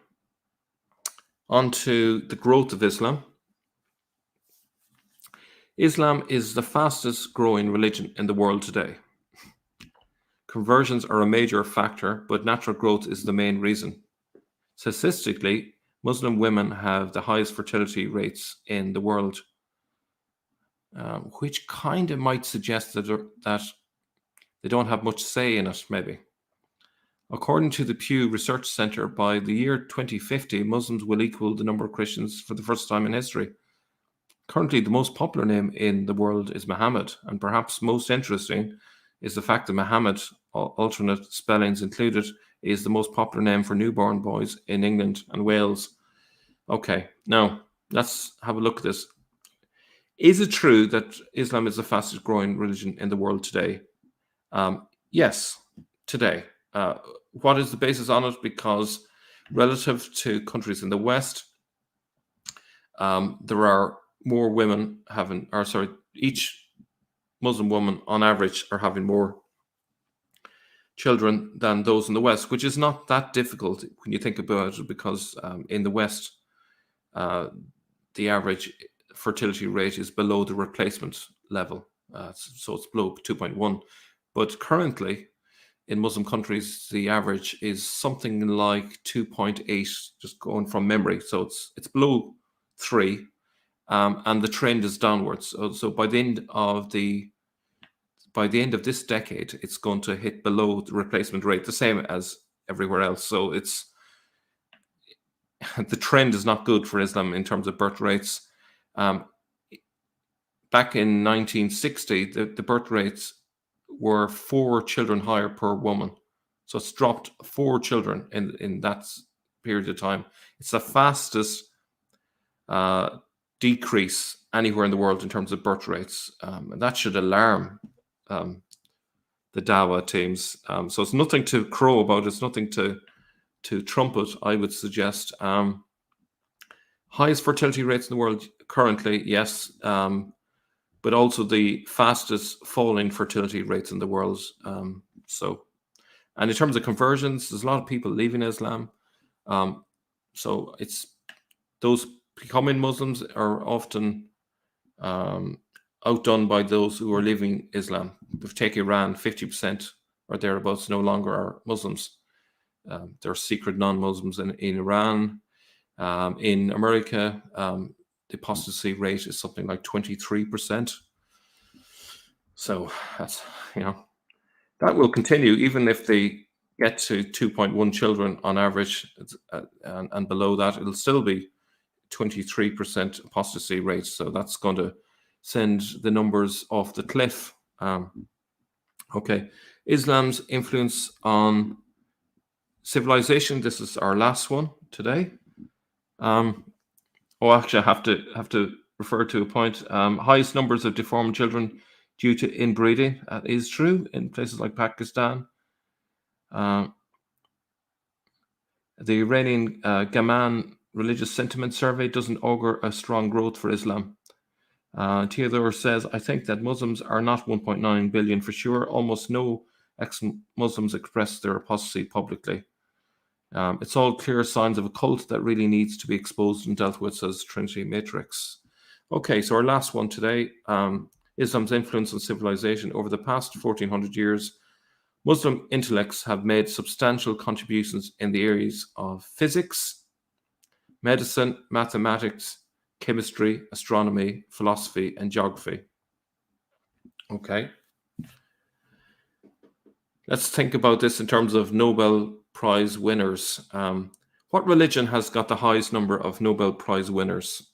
on to the growth of Islam. Islam is the fastest growing religion in the world today. Conversions are a major factor, but natural growth is the main reason. Statistically, Muslim women have the highest fertility rates in the world, which kind of might suggest that they don't have much say in it, maybe. According to the Pew Research Center, by the year 2050, Muslims will equal the number of Christians for the first time in history. Currently, the most popular name in the world is Muhammad, and perhaps most interesting is the fact that Muhammad, alternate spellings included, is the most popular name for newborn boys in England and Wales. Okay, now let's have a look at this. Is it true that Islam is the fastest growing religion in the world today? Yes, today. What is the basis on it? Because relative to countries in the West, there are more women each Muslim woman on average are having more children than those in the West, which is not that difficult when you think about it, because in the West, the average fertility rate is below the replacement level. So it's below 2.1. But currently, in Muslim countries, the average is something like 2.8, just going from memory. So it's below 3. And the trend is downwards. So by the end of this decade, it's going to hit below the replacement rate, the same as everywhere else. So the trend is not good for Islam in terms of birth rates. Back in 1960, the birth rates were 4 children higher per woman. So it's dropped 4 children in that period of time. It's the fastest decrease anywhere in the world in terms of birth rates, and that should alarm the Dawa teams. So it's nothing to crow about. It's nothing to trumpet, I would suggest. Highest fertility rates in the world currently, yes, but also the fastest falling fertility rates in the world. And in terms of conversions, there's a lot of people leaving Islam. So it's those becoming Muslims are often outdone by those who are leaving Islam. If you take Iran, 50% or thereabouts no longer are Muslims. There are secret non-Muslims in Iran. In America, the apostasy rate is something like 23%. So that's, that will continue even if they get to 2.1 children on average, and below that, it'll still be 23% apostasy rate. So that's going to send the numbers off the cliff Okay. Islam's influence on civilization. This is our last one today. Actually, I have to refer to a point. Highest numbers of deformed children due to inbreeding. That is true in places like Pakistan. The Iranian Gaman Religious Sentiment Survey doesn't augur a strong growth for Islam. Theodore says, I think that Muslims are not 1.9 billion for sure. Almost no ex-Muslims express their apostasy publicly. It's all clear signs of a cult that really needs to be exposed and dealt with, says Trinity Matrix. Okay, so our last one today, Islam's influence on civilization. Over the past 1400 years, Muslim intellects have made substantial contributions in the areas of physics, medicine, mathematics, chemistry, astronomy, philosophy, and geography. Okay. Let's think about this in terms of Nobel Prize winners. What religion has got the highest number of Nobel Prize winners?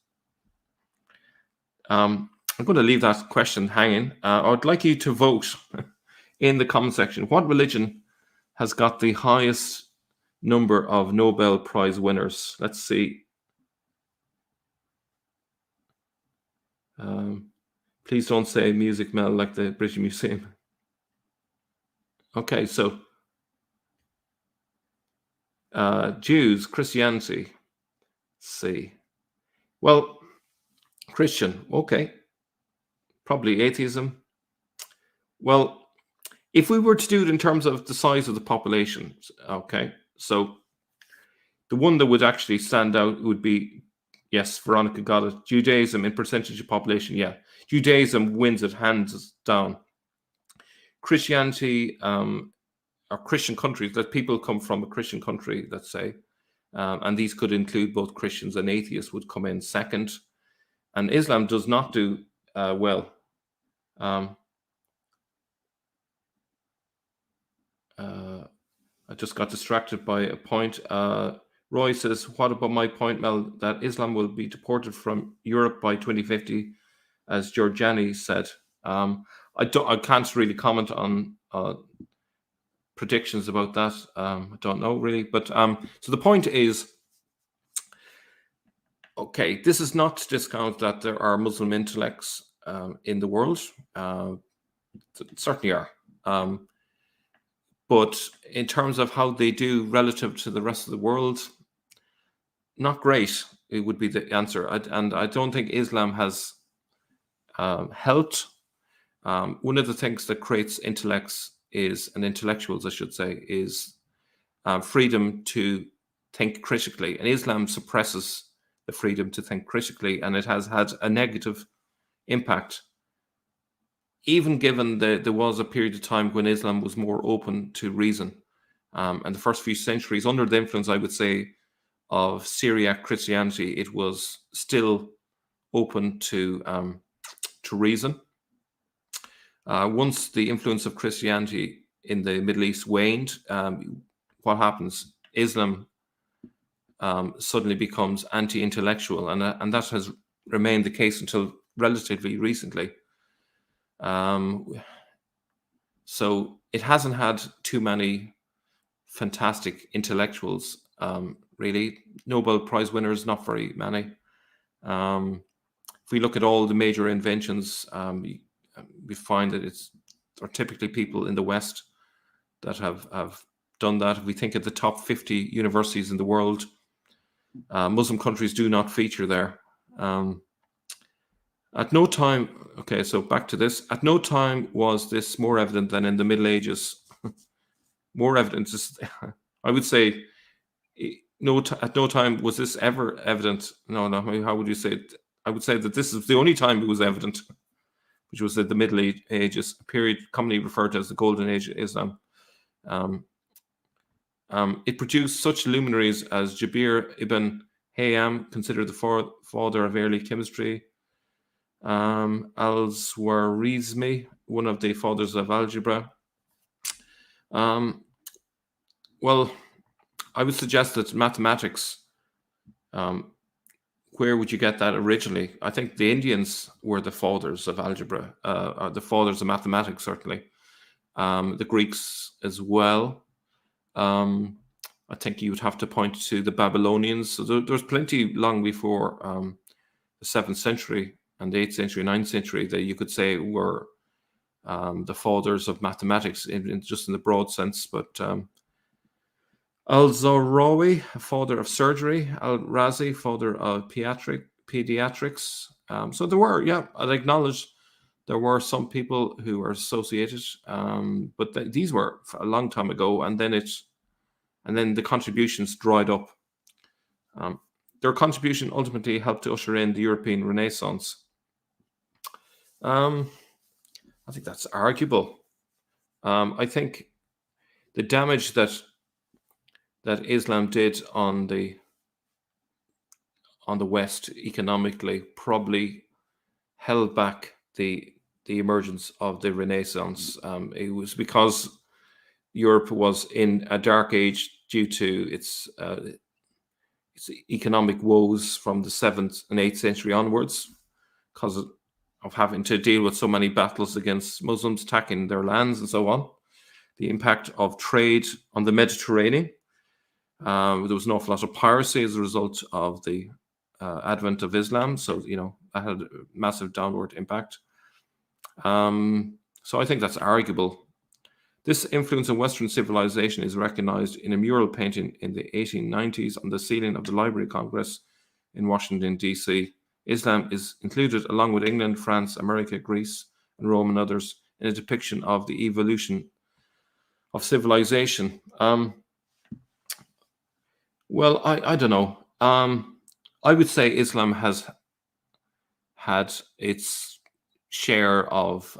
I'm going to leave that question hanging. I'd like you to vote in the comment section. What religion has got the highest number of Nobel Prize winners? Let's see. Please don't say Music Mel like the British Museum. Okay, so Jews, Christianity. Let's see. Well, Christian, okay. Probably atheism. Well, if we were to do it in terms of the size of the population, okay, so the one that would actually stand out would be, yes, Veronica got it, Judaism in percentage of population, yeah. Judaism wins it hands down. Christianity, or Christian countries, that people come from a Christian country, let's say, and these could include both Christians and atheists, would come in second. And Islam does not do well. I just got distracted by a point. Roy says, what about my point, Mel, that Islam will be deported from Europe by 2050, as Giorgiani said? I can't really comment on predictions about that. I don't know really. But so the point is, okay, this is not to discount that there are Muslim intellects in the world. Certainly are. But in terms of how they do relative to the rest of the world, not great, it would be the answer. And I don't think Islam has helped. One of the things that creates intellects is, and intellectuals, I should say, is freedom to think critically. And Islam suppresses the freedom to think critically, and it has had a negative impact. Even given that there was a period of time when Islam was more open to reason, and the first few centuries, under the influence, I would say, of Syriac Christianity, it was still open to reason. Once the influence of Christianity in the Middle East waned, what happens? Islam suddenly becomes anti-intellectual, and that has remained the case until relatively recently. So it hasn't had too many fantastic intellectuals, really. Nobel Prize winners, not very many. If we look at all the major inventions, we find that are typically people in the West that have done that. If we think of the top 50 universities in the world, Muslim countries do not feature there. At no time, okay, so back to this. At no time was this more evident than in the Middle Ages. More evident, I would say, at no time was this ever evident. No, how would you say it? I would say that this is the only time it was evident, which was at the Middle Ages, a period commonly referred to as the Golden Age of Islam. It produced such luminaries as Jabir ibn Haytham, considered the father of early chemistry, Al-Khwarizmi, one of the fathers of algebra. Well, I would suggest that mathematics, where would you get that originally? I think the Indians were the fathers of algebra, or the fathers of mathematics, certainly. the Greeks as well. I think you would have to point to the Babylonians. So there's plenty long before the 7th century and the 8th century, 9th century that you could say were the fathers of mathematics, just in the broad sense. But Al-Zarawi, father of surgery; Al-Razi, father of pediatrics. So there were, yeah, I'd acknowledge there were some people who were associated, but these were a long time ago, and then the contributions dried up. Their contribution ultimately helped to usher in the European Renaissance. I think that's arguable. I think the damage that Islam did on the West economically probably held back the emergence of the Renaissance. It was because Europe was in a dark age due to its economic woes from the 7th and 8th century onwards, because of having to deal with so many battles against Muslims attacking their lands and so on. The impact of trade on the Mediterranean. There was an awful lot of piracy as a result of the advent of Islam. So, that had a massive downward impact. So I think that's arguable. This influence on Western civilization is recognized in a mural painting in the 1890s on the ceiling of the Library of Congress in Washington, D.C. Islam is included along with England, France, America, Greece, and Rome and others in a depiction of the evolution of civilization. Well, I don't know. I would say Islam has had its share of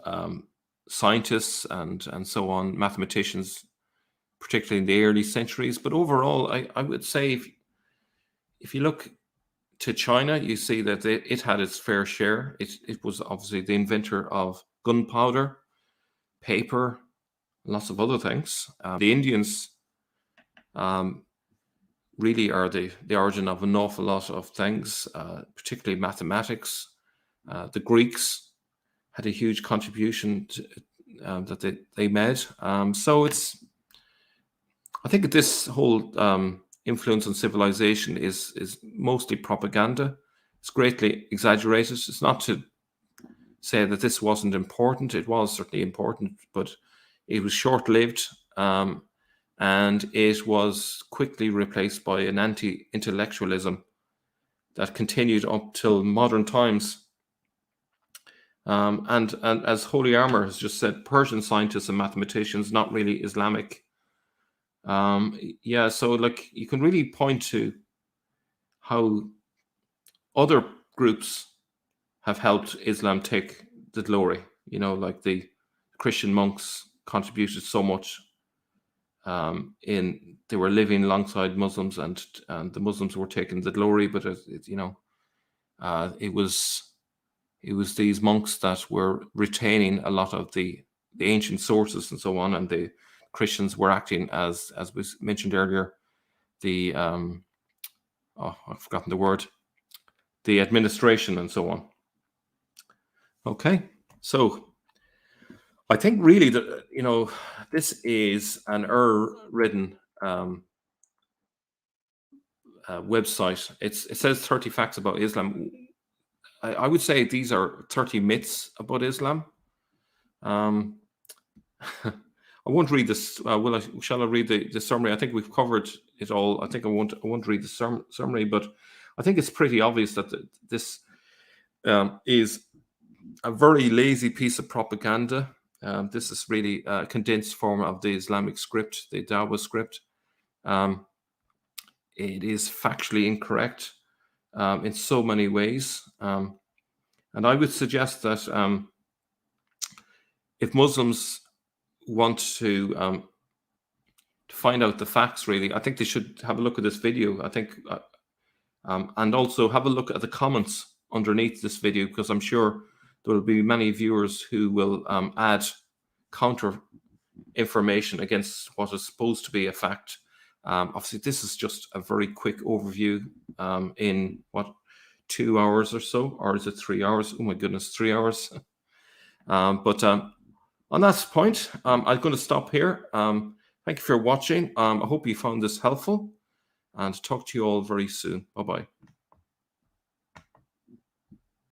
scientists and so on, mathematicians, particularly in the early centuries. But overall, I would say if you look to China, you see that it had its fair share. It was obviously the inventor of gunpowder, paper, lots of other things. The Indians really are the origin of an awful lot of things, particularly mathematics. The Greeks had a huge contribution that they made. So I think this whole influence on civilization is mostly propaganda. It's greatly exaggerated. It's not to say that this wasn't important. It was certainly important, but it was short-lived, and it was quickly replaced by an anti-intellectualism that continued up till modern times. And as Holy Armor has just said, Persian scientists and mathematicians, not really Islamic. So like you can really point to how other groups have helped Islam take the glory. Like the Christian monks contributed so much. They were living alongside Muslims, and the Muslims were taking the glory. But it was these monks that were retaining a lot of the ancient sources and so on, and the Christians were acting as was mentioned earlier, the I've forgotten the word, the administration and so on. Okay, so I think really that this is an error-ridden website. It says 30 facts about Islam. I would say these are 30 myths about Islam. I won't read this. Shall I read the summary? I think we've covered it all. I think I won't read the summary, but I think it's pretty obvious that this is a very lazy piece of propaganda. This is really a condensed form of the Islamic script, the Dawah script. It is factually incorrect in so many ways. And I would suggest that if Muslims want to find out the facts, really, I think they should have a look at this video. I think, and also have a look at the comments underneath this video, because I'm sure there will be many viewers who will add counter information against what is supposed to be a fact. Obviously, this is just a very quick overview in 2 hours or so, or is it 3 hours? Oh my goodness, 3 hours. But On that point, I'm going to stop here. Thank you for watching. I hope you found this helpful, and talk to you all very soon. Bye-bye.